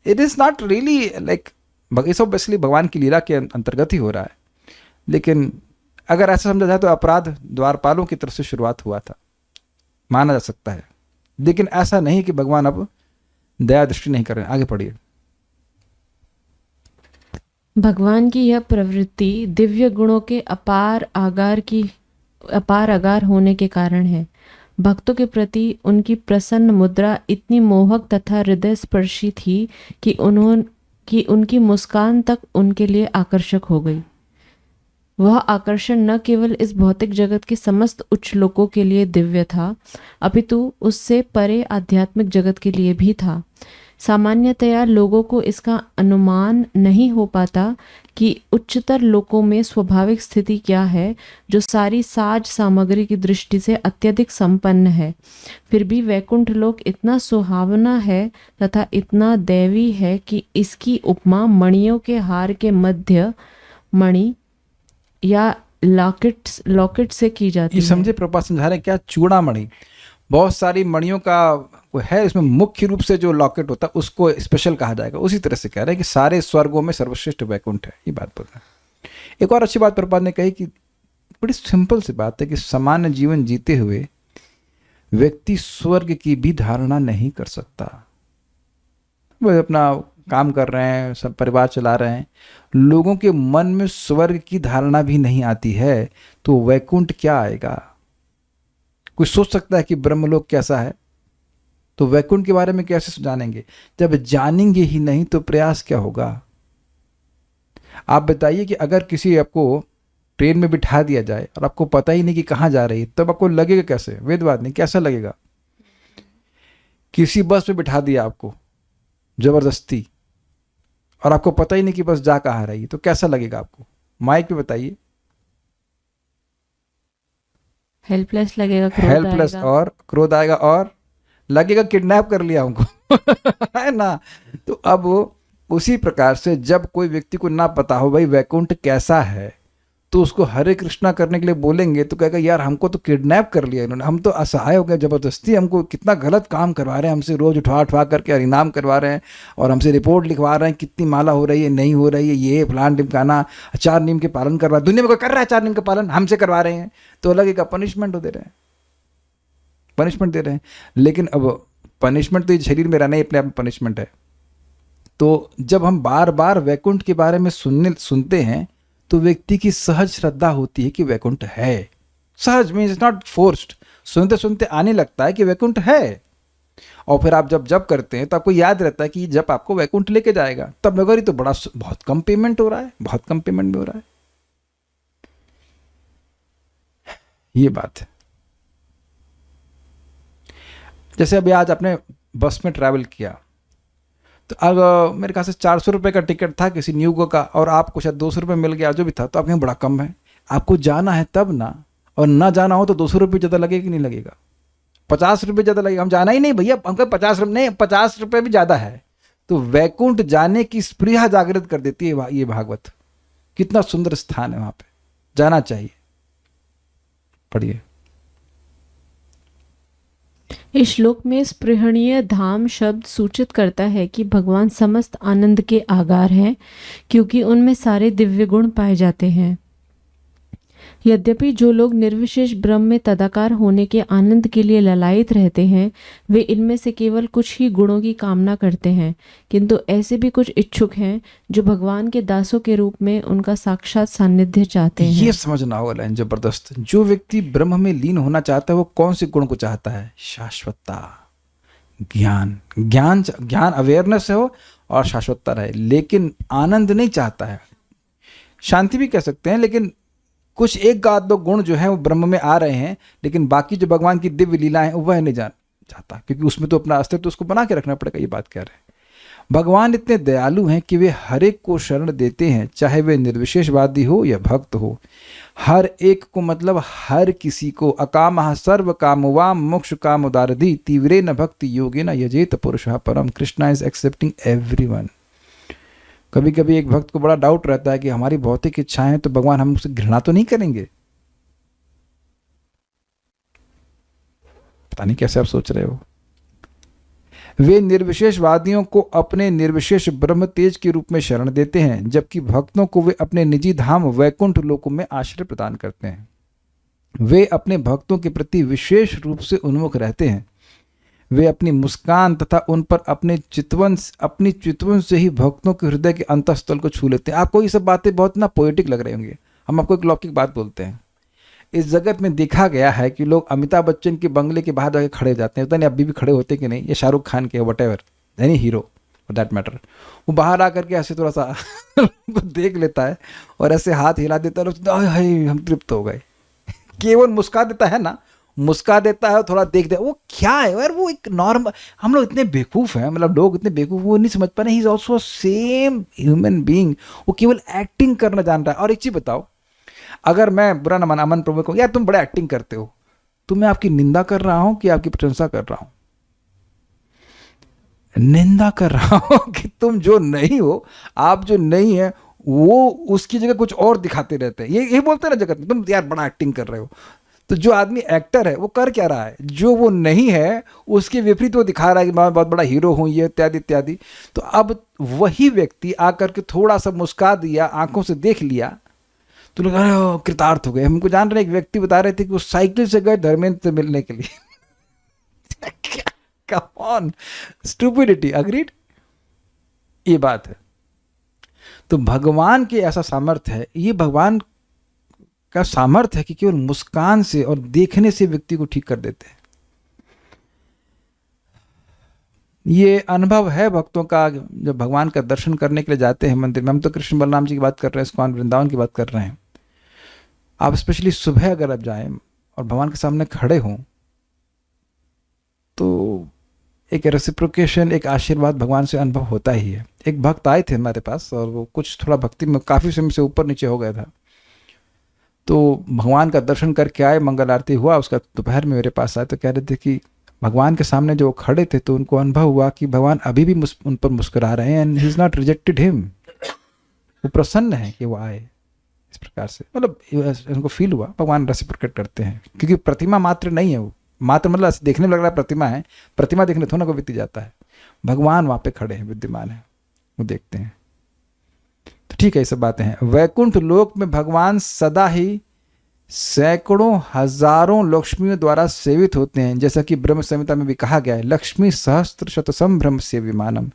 It is not really like, इस ऑब्वियसली भगवान की लीला के अंतर्गत ही हो रहा है, लेकिन अगर ऐसा समझा जाए तो अपराध द्वारपालों की तरफ से शुरुआत हुआ था, माना जा सकता है। लेकिन ऐसा नहीं कि भगवान अब दया दृष्टि नहीं कर रहे। आगे पढ़िए। भगवान की यह प्रवृत्ति दिव्य गुणों के अपार आगार होने के कारण है। भक्तों के प्रति उनकी प्रसन्न मुद्रा इतनी मोहक तथा हृदय स्पर्शी थी कि उनकी मुस्कान तक उनके लिए आकर्षक हो गई। वह आकर्षण न केवल इस भौतिक जगत के समस्त उच्च लोकों के लिए दिव्य था, अपितु उससे परे आध्यात्मिक जगत के लिए भी था। सामान्यतया लोगों को इसका अनुमान नहीं हो पाता कि उच्चतर लोकों में स्वाभाविक स्थिति क्या है, जो सारी साज सामग्री की दृष्टि से अत्यधिक संपन्न है। फिर भी वैकुंठ लोक इतना सुहावना है तथा इतना दैवी है कि इसकी उपमा मणियों के हार के मध्य मणि या लॉकेट से की जाती ये है। समझे, प्रभुपाद समझा रहे हैं क्या, चूड़ामणि, बहुत सारी मणियों का वो है, इसमें मुख्य रूप से जो लॉकेट होता है उसको स्पेशल कहा जाएगा। उसी तरह से कह रहे हैं कि सारे स्वर्गों में सर्वश्रेष्ठ वैकुंठ है, ये बात बोल रहे हैं। एक और अच्छी बात प्रभुपाद ने कही कि बड़ी सिंपल सी बात है कि सामान्य जीवन जीते हुए व्यक्ति स्वर्ग की भी धारणा नहीं कर सकता। वो अपना काम कर रहे हैं, सब परिवार चला रहे हैं, लोगों के मन में स्वर्ग की धारणा भी नहीं आती है, तो वैकुंठ क्या आएगा? कोई सोच सकता है कि ब्रह्मलोक कैसा है, तो वैकुंठ के बारे में कैसे जानेंगे? जब जानेंगे ही नहीं तो प्रयास क्या होगा? आप बताइए कि अगर किसी आपको ट्रेन में बिठा दिया जाए और आपको पता ही नहीं कि कहाँ जा रही है, तब आपको लगेगा कैसे? वेदवाद नहीं, कैसा लगेगा? किसी बस में बिठा दिया आपको जबरदस्ती, और आपको पता ही नहीं कि बस जा कहाँ रही है, तो कैसा लगेगा आपको? माइक पे बताइए। हेल्पलेस लगेगा, क्रोध हेल्पलेस आएगा। और क्रोध आएगा, और लगेगा किडनैप कर लिया हमको है ना? तो अब उसी प्रकार से जब कोई व्यक्ति को ना पता हो भाई वैकुंठ कैसा है, तो उसको हरे कृष्णा करने के लिए बोलेंगे तो कहेगा यार हमको तो किडनैप कर लिया इन्होंने, हम तो असहाय हो गए, जबरदस्ती हमको कितना गलत काम करवा रहे हैं, हमसे रोज उठा उठा करके हरिनाम करवा रहे हैं, और हमसे रिपोर्ट लिखवा रहे हैं कितनी माला हो रही है, नहीं हो रही है, ये फलान ढिमकाना, 4 नियम के पालन करवा, दुनिया में कोई कर रहा है 4 नियम का पालन, हमसे करवा रहे हैं, तो लगेगा पनिशमेंट दे रहे हैं, पनिशमेंट दे रहे हैं। लेकिन अब पनिशमेंट तो ये शरीर में रहना ही अपने आप में पनिशमेंट है, तो जब हम बार बार वैकुंठ के बारे में सुनते हैं तो व्यक्ति की सहज श्रद्धा होती है कि वैकुंठ है। सहज मीन्स इट्स नॉट फोर्स्ड, सुनते सुनते आने लगता है कि वैकुंठ है। और फिर आप जब जब करते हैं तो आपको याद रहता है कि जब आपको वैकुंठ लेके जाएगा, तब मगर ये तो बहुत कम पेमेंट हो रहा है, बहुत कम पेमेंट में हो रहा है। ये बात है। जैसे अभी आज आपने बस में ट्रैवल किया, तो अब मेरे ख्याल से 400 रुपये का टिकट था किसी न्यूगो का, और आपको शायद 200 रुपये मिल गया, जो भी था, तो आप कहें बड़ा कम है। आपको जाना है तब ना, और ना जाना हो तो 200 रुपये ज़्यादा लगेगा कि नहीं लगेगा? 50 रुपये ज़्यादा लगेगा। हम जाना ही नहीं भैया, हमको 50 रुपये नहीं, 50 रुपये भी ज़्यादा है। तो वैकुंठ जाने की स्पृहा जागृत कर देती है ये भागवत। कितना सुंदर स्थान है, वहाँ पे जाना चाहिए। पढ़िए। इस श्लोक में स्पृहणीय धाम शब्द सूचित करता है कि भगवान समस्त आनंद के आगार हैं, क्योंकि उनमें सारे दिव्य गुण पाए जाते हैं। यद्यपि जो लोग निर्विशेष ब्रह्म में तदाकार होने के आनंद के लिए ललायित रहते हैं, वे इनमें से केवल कुछ ही गुणों की कामना करते हैं, किंतु ऐसे भी कुछ इच्छुक हैं जो भगवान के दासों के रूप में उनका साक्षात सानिध्य चाहते हैं। ये समझना होगा लाइन जबरदस्त। जो व्यक्ति ब्रह्म में लीन होना चाहता है वो कौन से गुण को चाहता है? शाश्वतता, ज्ञान, ज्ञान ज्ञान अवेयरनेस हो और शाश्वतता रहे, लेकिन आनंद नहीं चाहता है। शांति भी कह सकते हैं, लेकिन कुछ एक आध दो गुण जो है वो ब्रह्म में आ रहे हैं, लेकिन बाकी जो भगवान की दिव्य लीलाएं वह नहीं जान चाहता, क्योंकि उसमें तो अपना अस्तित्व उसको बना के रखना पड़ेगा। ये बात कह रहे हैं। भगवान इतने दयालु हैं कि वे हर एक को शरण देते हैं, चाहे वे निर्विशेषवादी हो या भक्त हो। हर एक को मतलब हर किसी को। अकामः सर्व कामवाम मोक्ष काम उदारधि तीव्रे न भक्ति योगे न यजेत पुरुषः परम। Krishna is accepting everyone. कभी कभी एक भक्त को बड़ा डाउट रहता है कि हमारी भौतिक इच्छाएं हैं तो भगवान हम उससे घृणा तो नहीं करेंगे? पता नहीं कैसे आप सोच रहे हो। वे निर्विशेषवादियों को अपने निर्विशेष ब्रह्म तेज के रूप में शरण देते हैं, जबकि भक्तों को वे अपने निजी धाम वैकुंठ लोकों में आश्रय प्रदान करते हैं। वे अपने भक्तों के प्रति विशेष रूप से उन्मुख रहते हैं। वे अपनी मुस्कान तथा उन पर अपनी चितवन से ही भक्तों के हृदय के अंतःस्थल को छू लेते हैं। आपको ये सब बातें बहुत ना पोएटिक लग रही होंगी। हम आपको एक लौकिक बात बोलते हैं। इस जगत में देखा गया है कि लोग अमिताभ बच्चन के बंगले के बाहर जाके खड़े जाते हैं, पता नहीं अभी भी खड़े होते कि नहीं, ये शाहरुख खान के what ever any hero for that matter, वो बाहर आकर के ऐसे थोड़ा सा देख लेता है और ऐसे हाथ हिला देता है, हम तृप्त हो गए। केवल मुस्का देता है ना, मुस्का देता है, थोड़ा देख दे, वो क्या है यार, वो एक नॉर्मल। हम लोग इतने बेवकूफ़ हैं, मतलब लोग इतने बेवकूफ़, वो नहीं समझ पा रहे he is also same human being. वो केवल एक्टिंग करना जान रहा है। और एक चीज़ बताओ, अगर मैं बुरा न माना, अमन प्रभु को, यार तुम बड़ा एक्टिंग करते हो, तो मैं आपकी निंदा कर रहा हूँ कि आपकी प्रशंसा कर रहा हूँ? निंदा कर रहा हूँ कि तुम जो नहीं हो, आप जो नहीं है, वो उसकी जगह कुछ और दिखाते रहते हैं। ये बोलते हैं ना जगत में, तुम यार बड़ा एक्टिंग कर रहे हो। तो जो आदमी एक्टर है वो कर क्या रहा है? जो वो नहीं है उसके विपरीत वो दिखा रहा है कि मैं बहुत बड़ा हीरो हूँ, ये इत्यादि इत्यादि। तो अब वही व्यक्ति आकर के थोड़ा सा मुस्का दिया, आंखों से देख लिया, तो लोग अरे कृतार्थ हो गए। हमको जान रहे, एक व्यक्ति बता रहे थे कि वो साइकिल से गए धर्मेंद्र से मिलने के लिए। Come on, stupidity. अग्रीड? ये बात है। तो भगवान के ऐसा सामर्थ्य है, ये भगवान का सामर्थ्य है कि केवल मुस्कान से और देखने से व्यक्ति को ठीक कर देते हैं। ये अनुभव है भक्तों का जब भगवान का दर्शन करने के लिए जाते हैं मंदिर में। हम तो कृष्ण बलराम जी की बात कर रहे हैं, इस्कॉन वृंदावन की बात कर रहे हैं। आप स्पेशली सुबह अगर आप जाएं और भगवान के सामने खड़े हों, तो एक रेसिप्रोकेशन, एक आशीर्वाद भगवान से अनुभव होता ही है। एक भक्त आए थे हमारे पास और वो कुछ थोड़ा भक्ति में काफ़ी समय से ऊपर नीचे हो गया था, तो भगवान का दर्शन करके आए, मंगल आरती हुआ, उसका दोपहर में मेरे पास आए तो कह रहे थे कि भगवान के सामने जो खड़े थे तो उनको अनुभव हुआ कि भगवान अभी भी उन पर मुस्कुरा रहे हैं, and he is not rejected him. वो प्रसन्न है कि वो आए। इस प्रकार से मतलब उनको फील हुआ भगवान रेसिप्रोकेट करते हैं, क्योंकि प्रतिमा मात्र नहीं है। वो मात्र मतलब देखने में लग रहा है प्रतिमा है, प्रतिमा देखने थोड़ा को बीती जाता है। भगवान वहाँ पे खड़े हैं, विद्यमान है, वो देखते हैं। तो ठीक है, ये सब बातें हैं। वैकुंठ लोक में भगवान सदा ही सैकड़ों हजारों लक्ष्मियों द्वारा सेवित होते हैं, जैसा कि ब्रह्म संहिता में भी कहा गया है, लक्ष्मी सहस्त्र शतसम ब्रह्म से विमानम।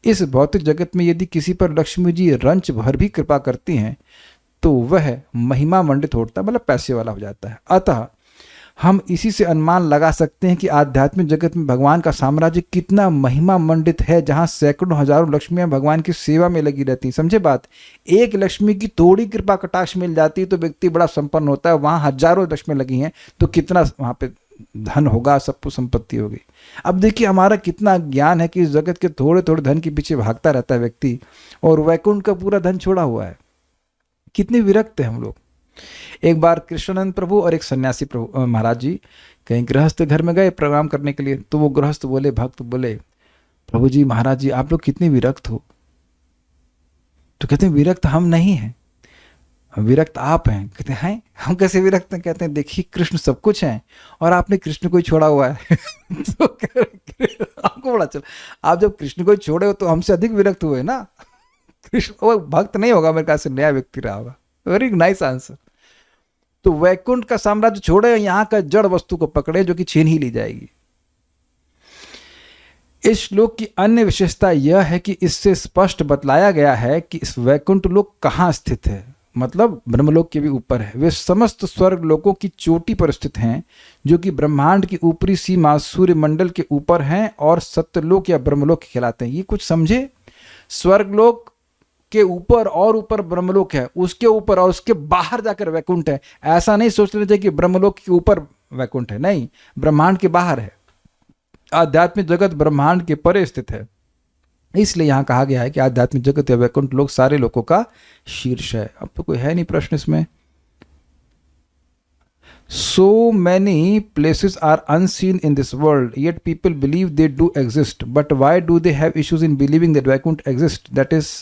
इस भौतिक जगत में यदि किसी पर लक्ष्मी जी रंच भर भी कृपा करती हैं तो वह महिमा मंडित होता, मतलब पैसे वाला हो जाता है। अतः हम इसी से अनुमान लगा सकते हैं कि आध्यात्मिक जगत में भगवान का साम्राज्य कितना महिमा मंडित है, जहां सैकड़ों हजारों लक्ष्मियां भगवान की सेवा में लगी रहती हैं। समझे बात? एक लक्ष्मी की थोड़ी कृपा कटाक्ष मिल जाती है तो व्यक्ति बड़ा संपन्न होता है, वहां हजारों लक्ष्मी लगी हैं तो कितना वहां पे धन होगा, सब कुछ संपत्ति होगी। अब देखिए हमारा कितना ज्ञान है कि इस जगत के थोड़े थोड़े धन के पीछे भागता रहता है व्यक्ति, और वैकुंठ का पूरा धन छोड़ा हुआ है। कितने विरक्त हैं हम लोग। एक बार कृष्णानंद प्रभु और एक सन्यासी प्रभु महाराज जी कहीं गृहस्थ घर में गए प्रोग्राम करने के लिए, तो वो गृहस्थ बोले, भक्त बोले, प्रभु जी महाराज जी आप लोग कितने विरक्त हो। तो कहते हैं विरक्त हम नहीं हैं, विरक्त आप हैं। कहते हैं हम कैसे विरक्त हैं? कहते हैं देखिए कृष्ण सब कुछ है और आपने कृष्ण को ही छोड़ा हुआ है। तो आपको बड़ा चल, आप जब कृष्ण को ही छोड़े हो तो हमसे अधिक विरक्त हुए ना। कृष्ण वो भक्त नहीं होगा, मेरे ख्याल से नया व्यक्ति रहा होगा। Very nice answer. तो वैकुंठ का साम्राज्य छोड़े, यहां का जड़ वस्तु को पकड़े जो कि छीन ही ली जाएगी। इस श्लोक की अन्य विशेषता यह है कि इससे स्पष्ट बतलाया गया है कि इस वैकुंठ लोक कहां स्थित है, मतलब ब्रह्मलोक के भी ऊपर है। वे समस्त स्वर्ग लोकों की चोटी पर स्थित हैं, जो कि ब्रह्मांड की ऊपरी सीमा सूर्य मंडल के ऊपर हैं और सत्यलोक या ब्रह्मलोक कहलाते हैं। ये कुछ समझे? स्वर्गलोक के ऊपर और ऊपर ब्रह्मलोक है, उसके ऊपर और उसके बाहर जाकर वैकुंठ है। ऐसा नहीं सोच लेना चाहिए कि ब्रह्मलोक के ऊपर वैकुंठ है, नहीं, ब्रह्मांड के बाहर है। आध्यात्मिक जगत ब्रह्मांड के परे स्थित है, इसलिए यहां कहा गया है कि आध्यात्मिक जगत या वैकुंठ लोक सारे लोकों का शीर्ष है। अब तो कोई है नहीं प्रश्न इसमें। So many places are unseen in this world, yet people believe they do exist. But why do they have issues in believing that Vaikuntha exists? That is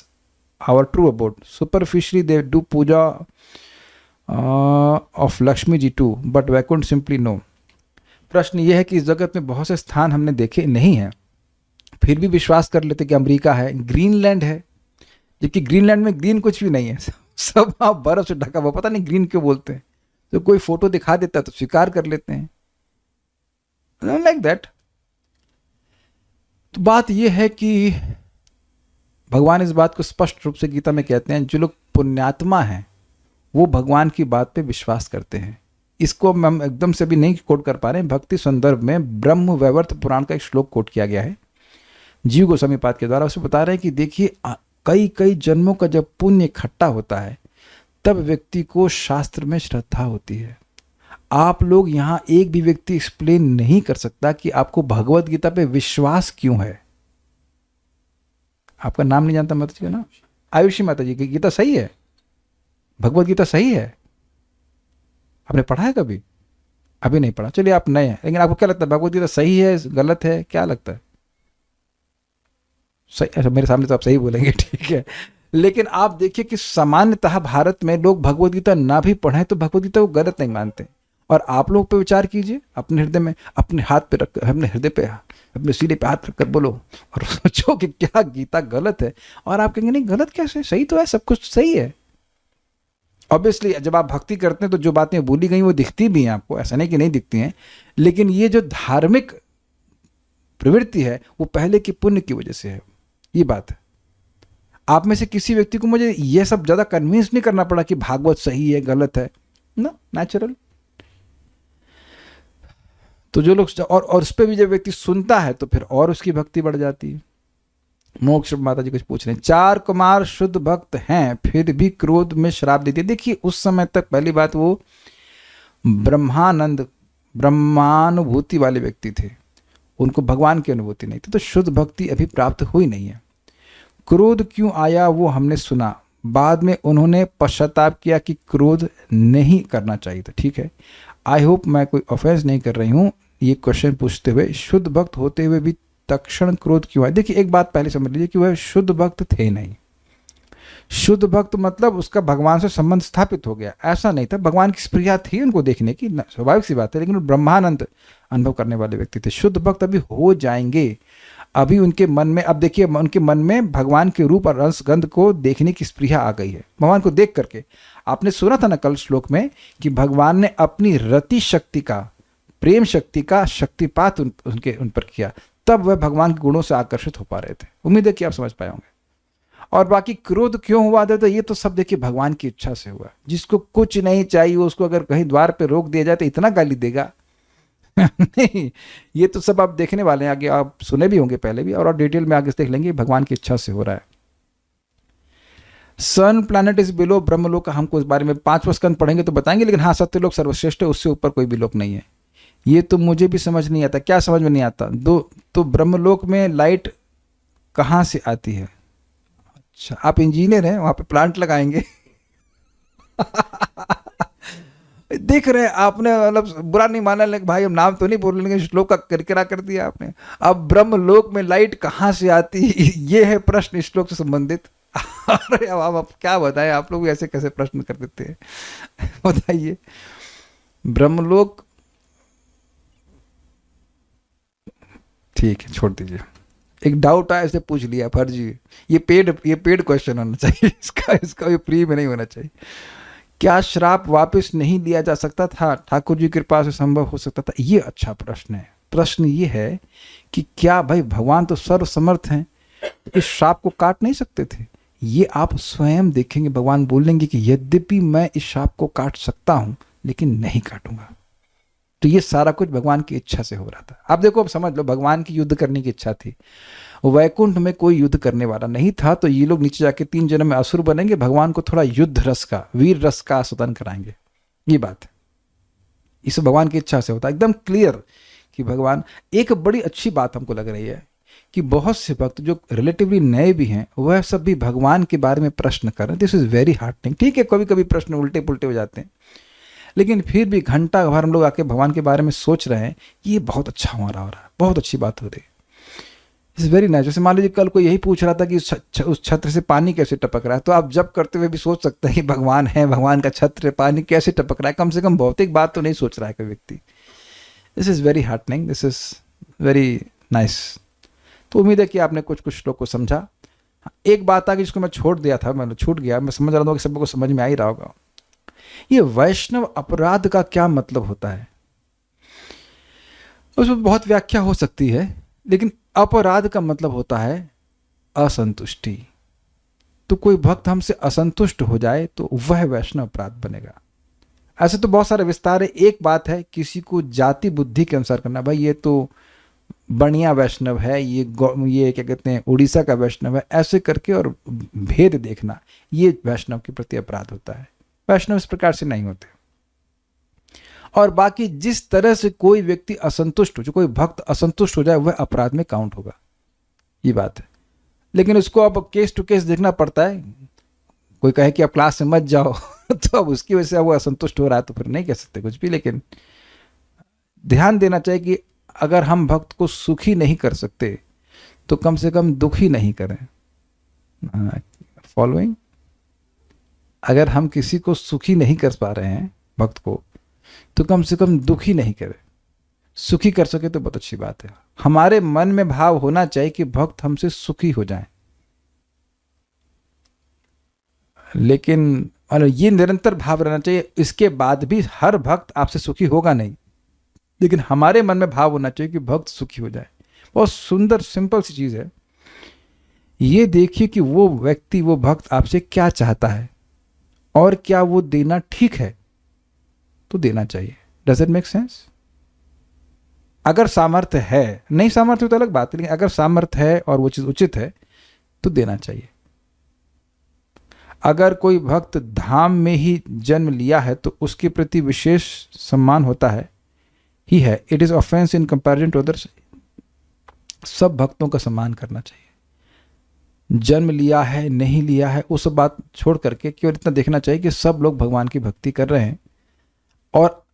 our true abode. Superficially, they do puja of Lakshmi ji too, but Vaikuntha simply no. प्रश्न यह है कि इस जगत में बहुत से स्थान हमने देखे नहीं हैं, फिर भी विश्वास कर लेते कि अमेरिका है, ग्रीनलैंड है, जबकि ग्रीनलैंड में ग्रीन कुछ भी नहीं है, सब आप बर्फ से ढका हुआ, पता नहीं ग्रीन क्यों बोलते हैं। तो कोई फोटो दिखा देता है तो स्वीकार कर लेते हैं, लाइक दैट। तो बात यह है कि भगवान इस बात को स्पष्ट रूप से गीता में कहते हैं, जो लोग पुण्यात्मा हैं वो भगवान की बात पे विश्वास करते हैं। इसको हम एकदम से भी नहीं कोट कर पा रहे हैं, भक्ति संदर्भ में ब्रह्म वैवर्त पुराण का एक श्लोक कोट किया गया है जीव गोस्वामी पाद के द्वारा। उसे बता रहे हैं कि देखिए कई कई जन्मों का जब पुण्य इकट्ठा होता है तब व्यक्ति को शास्त्र में श्रद्धा होती है। आप लोग यहाँ एक भी व्यक्ति एक्सप्लेन नहीं कर सकता कि आपको भगवत गीता पे विश्वास क्यों है। आपका नाम नहीं जानता माता जी का ना, आयुषी माता जी की गीता सही है, भगवत गीता सही है। आपने पढ़ा है कभी? अभी नहीं पढ़ा, चलिए आप नए हैं, लेकिन आपको क्या लगता है भगवत गीता सही है गलत है, क्या लगता है? सही। अच्छा मेरे सामने तो आप सही बोलेंगे, ठीक है। लेकिन आप देखिए कि सामान्यतः भारत में लोग भगवत गीता ना भी पढ़ें तो भगवत गीता को गलत नहीं मानते। और आप लोग पे विचार कीजिए, अपने हृदय में, अपने हाथ पे रख, अपने हृदय पे, अपने सीने पे हाथ रखकर बोलो और सोचो कि क्या गीता गलत है, और आप कहेंगे नहीं गलत कैसे, सही तो है, सब कुछ सही है। ऑब्वियसली जब आप भक्ति करते हैं तो जो बातें बोली गई वो दिखती भी हैं आपको, ऐसा नहीं कि नहीं दिखती हैं, लेकिन ये जो धार्मिक प्रवृत्ति है वो पहले की पुण्य की वजह से है। ये बात है। आप में से किसी व्यक्ति को मुझे ये सब ज्यादा कन्विंस नहीं करना पड़ा कि भागवत सही है गलत है ना, नेचुरल। तो जो लोग और उस पर भी जब व्यक्ति सुनता है तो फिर और उसकी भक्ति बढ़ जाती है। मोक्ष माता जी कुछ पूछ रहे हैं, 4 कुमार शुद्ध भक्त हैं फिर भी क्रोध में श्राप देती है। देखिए उस समय तक पहली बात वो ब्रह्मानुभूति वाले व्यक्ति थे, उनको भगवान की अनुभूति नहीं थी, तो शुद्ध भक्ति अभी प्राप्त हुई नहीं है। क्रोध क्यों आया वो हमने सुना, बाद में उन्होंने पश्चाताप किया कि क्रोध नहीं करना चाहिए था। ठीक है, आई होप मैं कोई ऑफेंस नहीं कर रही हूँ ये क्वेश्चन पूछते हुए। शुद्ध भक्त होते हुए भी तत्क्षण क्रोध क्यों आया? देखिए एक बात पहले समझ लीजिए कि वह शुद्ध भक्त थे नहीं। शुद्ध भक्त मतलब उसका भगवान से संबंध स्थापित हो गया, ऐसा नहीं था। भगवान की स्प्रिया थी उनको देखने की, स्वाभाविक सी बात है, लेकिन ब्रह्मानंद अनुभव करने वाले व्यक्ति थे। शुद्ध भक्त अभी हो जाएंगे। अभी उनके मन में, अब देखिए उनके मन में भगवान के रूप और रस गंध को देखने की स्पृहा आ गई है, भगवान को देख करके। आपने सुना था ना कल श्लोक में कि भगवान ने अपनी रति शक्ति का, प्रेम शक्ति का शक्तिपात उन पर किया, तब वह भगवान के गुणों से आकर्षित हो पा रहे थे। उम्मीद है कि आप समझ पाए होंगे। और बाकी क्रोध क्यों हुआ था, तो ये तो सब देखिए भगवान की इच्छा से हुआ। जिसको कुछ नहीं चाहिए उसको अगर कहीं द्वार पे रोक दिया जाए तो इतना गाली देगा नहीं, ये तो सब आप देखने वाले हैं आगे, आप सुने भी होंगे पहले भी, और डिटेल में आगे देख लेंगे, भगवान की इच्छा से हो रहा है। सन प्लैनेट इज बिलो ब्रह्मलोक, हमको इस बारे में 5वां स्कंद पढ़ेंगे तो बताएंगे, लेकिन हाँ सत्यलोक सर्वश्रेष्ठ है, उससे ऊपर कोई भी लोक नहीं है। ये तो मुझे भी समझ नहीं आता, क्या समझ में नहीं आता। तो ब्रह्मलोक में लाइट कहाँ से आती है? अच्छा, आप इंजीनियर हैं, वहां पे प्लांट लगाएंगे देख रहे हैं आपने, मतलब बुरा नहीं माना, लेकिन भाई हम नाम तो नहीं बोल लेंगे, श्लोक का किरकिरा कर दिया आपने। अब ब्रह्मलोक में लाइट कहाँ से आती ये है प्रश्न श्लोक से संबंधित अरे अब आप क्या बताएं, आप लोग ऐसे कैसे प्रश्न कर देते हैं बताइए। ब्रह्मलोक, ठीक है छोड़ दीजिए, एक डाउट आया इसे पूछ लिया फर्जी, ये पेड क्वेश्चन होना चाहिए इसका ये फ्री में नहीं होना चाहिए। क्या श्राप वापस नहीं लिया जा सकता था? ठाकुर जी की कृपा से संभव हो सकता था? ये अच्छा प्रश्न है। प्रश्न ये है कि क्या भाई भगवान तो सर्वसमर्थ हैं, इस श्राप को काट नहीं सकते थे? ये आप स्वयं देखेंगे, भगवान बोलेंगे कि यद्यपि मैं इस श्राप को काट सकता हूं लेकिन नहीं काटूंगा। तो ये सारा कुछ भगवान की इच्छा से हो रहा था। आप देखो, अब समझ लो, भगवान की युद्ध करने की इच्छा थी, वैकुंठ में कोई युद्ध करने वाला नहीं था, तो ये लोग नीचे जाके 3 जन्म में असुर बनेंगे, भगवान को थोड़ा युद्ध रस का, वीर रस का आस्वादन कराएंगे। ये बात है, इसे भगवान की इच्छा से होता है, एकदम क्लियर कि भगवान। एक बड़ी अच्छी बात हमको लग रही है कि बहुत से भक्त जो रिलेटिवली नए भी हैं वह सब भी भगवान के बारे में प्रश्न कर रहे हैं। This is very heartening. ठीक है, कभी कभी प्रश्न उल्टे पुल्टे हो जाते हैं, लेकिन फिर भी घंटा भर हम लोग आके भगवान के बारे में सोच रहे हैं, ये बहुत अच्छा हो रहा है, बहुत अच्छी बात हो रही है। It's very nice. जैसे मान लीजिए कल कोई यही पूछ रहा था कि उस छत्र से पानी कैसे टपक रहा है, तो आप जब करते हुए भी सोच सकते हैं कि भगवान है, भगवान का छत्र, पानी कैसे टपक रहा है, कम से कम भौतिक बात तो नहीं सोच रहा है कोई व्यक्ति। This is very heartening, this is very nice. तो उम्मीद है कि आपने कुछ कुछ श्लोक को समझा। एक बात आ गई जिसको मैं छोड़ दिया था, मतलब छूट गया, मैं समझ रहा हूँ कि सबको समझ में आ ही रहा होगा। ये वैष्णव अपराध का क्या मतलब होता है? उसमें बहुत व्याख्या हो सकती है, लेकिन अपराध का मतलब होता है असंतुष्टि। तो कोई भक्त हमसे असंतुष्ट हो जाए तो वह वैष्णव अपराध बनेगा। ऐसे तो बहुत सारे विस्तार है। एक बात है किसी को जाति बुद्धि के अनुसार करना, भाई ये तो बनिया वैष्णव है, ये क्या कहते हैं उड़ीसा का वैष्णव है, ऐसे करके और भेद देखना, ये वैष्णव के प्रति अपराध होता है। वैष्णव इस प्रकार से नहीं होते। और बाकी जिस तरह से कोई व्यक्ति असंतुष्ट हो, जो कोई भक्त असंतुष्ट हो जाए, वह अपराध में काउंट होगा, ये बात है। लेकिन उसको अब केस टू केस देखना पड़ता है। कोई कहे कि आप क्लास से मत जाओ तो अब उसकी वजह से वो असंतुष्ट हो रहा है तो फिर नहीं कह सकते कुछ भी। लेकिन ध्यान देना चाहिए कि अगर हम भक्त को सुखी नहीं कर सकते तो कम से कम दुखी नहीं करें। फॉलोइंग, अगर हम किसी को सुखी नहीं कर पा रहे हैं भक्त को, तो कम से कम दुखी नहीं करें। सुखी कर सके तो बहुत अच्छी बात है। हमारे मन में भाव होना चाहिए कि भक्त हमसे सुखी हो जाएं, लेकिन ये निरंतर भाव रहना चाहिए। इसके बाद भी हर भक्त आपसे सुखी होगा नहीं, लेकिन हमारे मन में भाव होना चाहिए कि भक्त सुखी हो जाए। बहुत सुंदर सिंपल सी चीज है। ये देखिए कि वो व्यक्ति, वो भक्त आपसे क्या चाहता है और क्या वो देना ठीक है तो देना चाहिए। Does it make sense? अगर सामर्थ्य है, नहीं सामर्थ्य तो अलग बात है, लेकिन अगर सामर्थ्य है और वो चीज उचित है तो देना चाहिए। अगर कोई भक्त धाम में ही जन्म लिया है तो उसके प्रति विशेष सम्मान होता है ही है। It is offence in comparison to others. सब भक्तों का सम्मान करना चाहिए। जन्म लिया है नहीं लिया है उस बात छोड़ करके केवल इतना देखना चाहिए कि सब लोग भगवान की भक्ति कर रहे हैं। और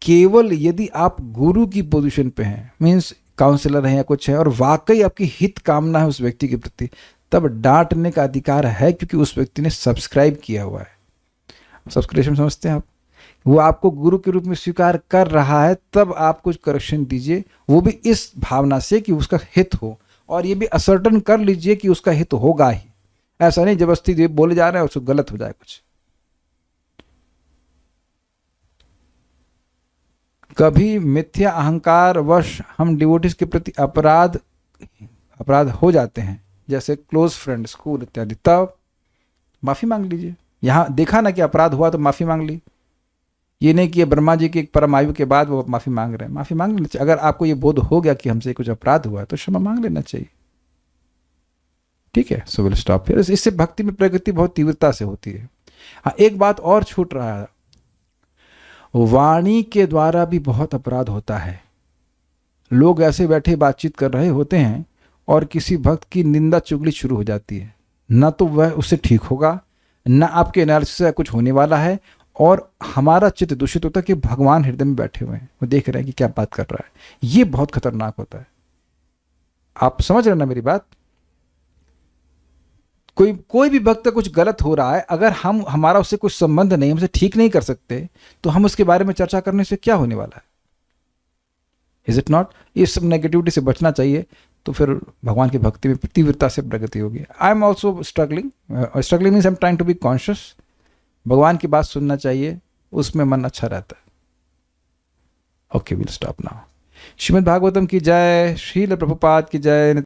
केवल यदि आप गुरु की पोजीशन पे हैं, मीन्स काउंसलर हैं या कुछ है, और वाकई आपकी हित कामना है उस व्यक्ति के प्रति, तब डांटने का अधिकार है, क्योंकि उस व्यक्ति ने सब्सक्राइब किया हुआ है। सब्सक्रिप्शन समझते हैं आप? वो आपको गुरु के रूप में स्वीकार कर रहा है, तब आप कुछ करेक्शन दीजिए, वो भी इस भावना से कि उसका हित हो, और ये भी असर्टन कर लीजिए कि उसका हित होगा ही। ऐसा नहीं जबरदस्ती बोले जा रहे हैं उसको गलत हो जाए कुछ। कभी मिथ्या अहंकार वश हम डिवोटीज के प्रति अपराध हो जाते हैं, जैसे क्लोज फ्रेंड, स्कूल इत्यादि, तब माफी मांग लीजिए। यहाँ देखा ना कि अपराध हुआ तो माफी मांग ली। ये नहीं कि ये ब्रह्मा जी की एक परम आयु के बाद वो माफी मांग रहे हैं, माफी मांग लेना चाहिए। अगर आपको ये बोध हो गया कि हमसे कुछ अपराध हुआ है तो क्षमा मांग लेना चाहिए। ठीक है, सो विल स्टॉप हियर। इससे भक्ति में प्रगति बहुत तीव्रता से होती है। हाँ, एक बात और छूट रहा है, वाणी के द्वारा भी बहुत अपराध होता है। लोग ऐसे बैठे बातचीत कर रहे होते हैं और किसी भक्त की निंदा चुगली शुरू हो जाती है, ना तो वह उससे ठीक होगा, ना आपके एनालिसिस से कुछ होने वाला है, और हमारा चित्त दूषित होता है कि भगवान हृदय में बैठे हुए हैं, वो देख रहे हैं कि क्या बात कर रहा है। ये बहुत खतरनाक होता है। आप समझ रहे हैं ना मेरी बात? कोई भी भक्त कुछ गलत हो रहा है, अगर हमारा उससे कुछ संबंध नहीं, हमसे ठीक नहीं कर सकते, तो हम उसके बारे में चर्चा करने से क्या होने वाला है? Is it not? इस सब नेगेटिविटी से बचना चाहिए, तो फिर भगवान की भक्ति में तीव्रता से प्रगति होगी। I am also struggling means I am trying to be conscious. भगवान की बात सुनना चाहिए, उसमें मन अच्छा रहता है। Okay, will stop now. Shrimad Bhagavatam की जय, श्रील प्रभुपाद की जय।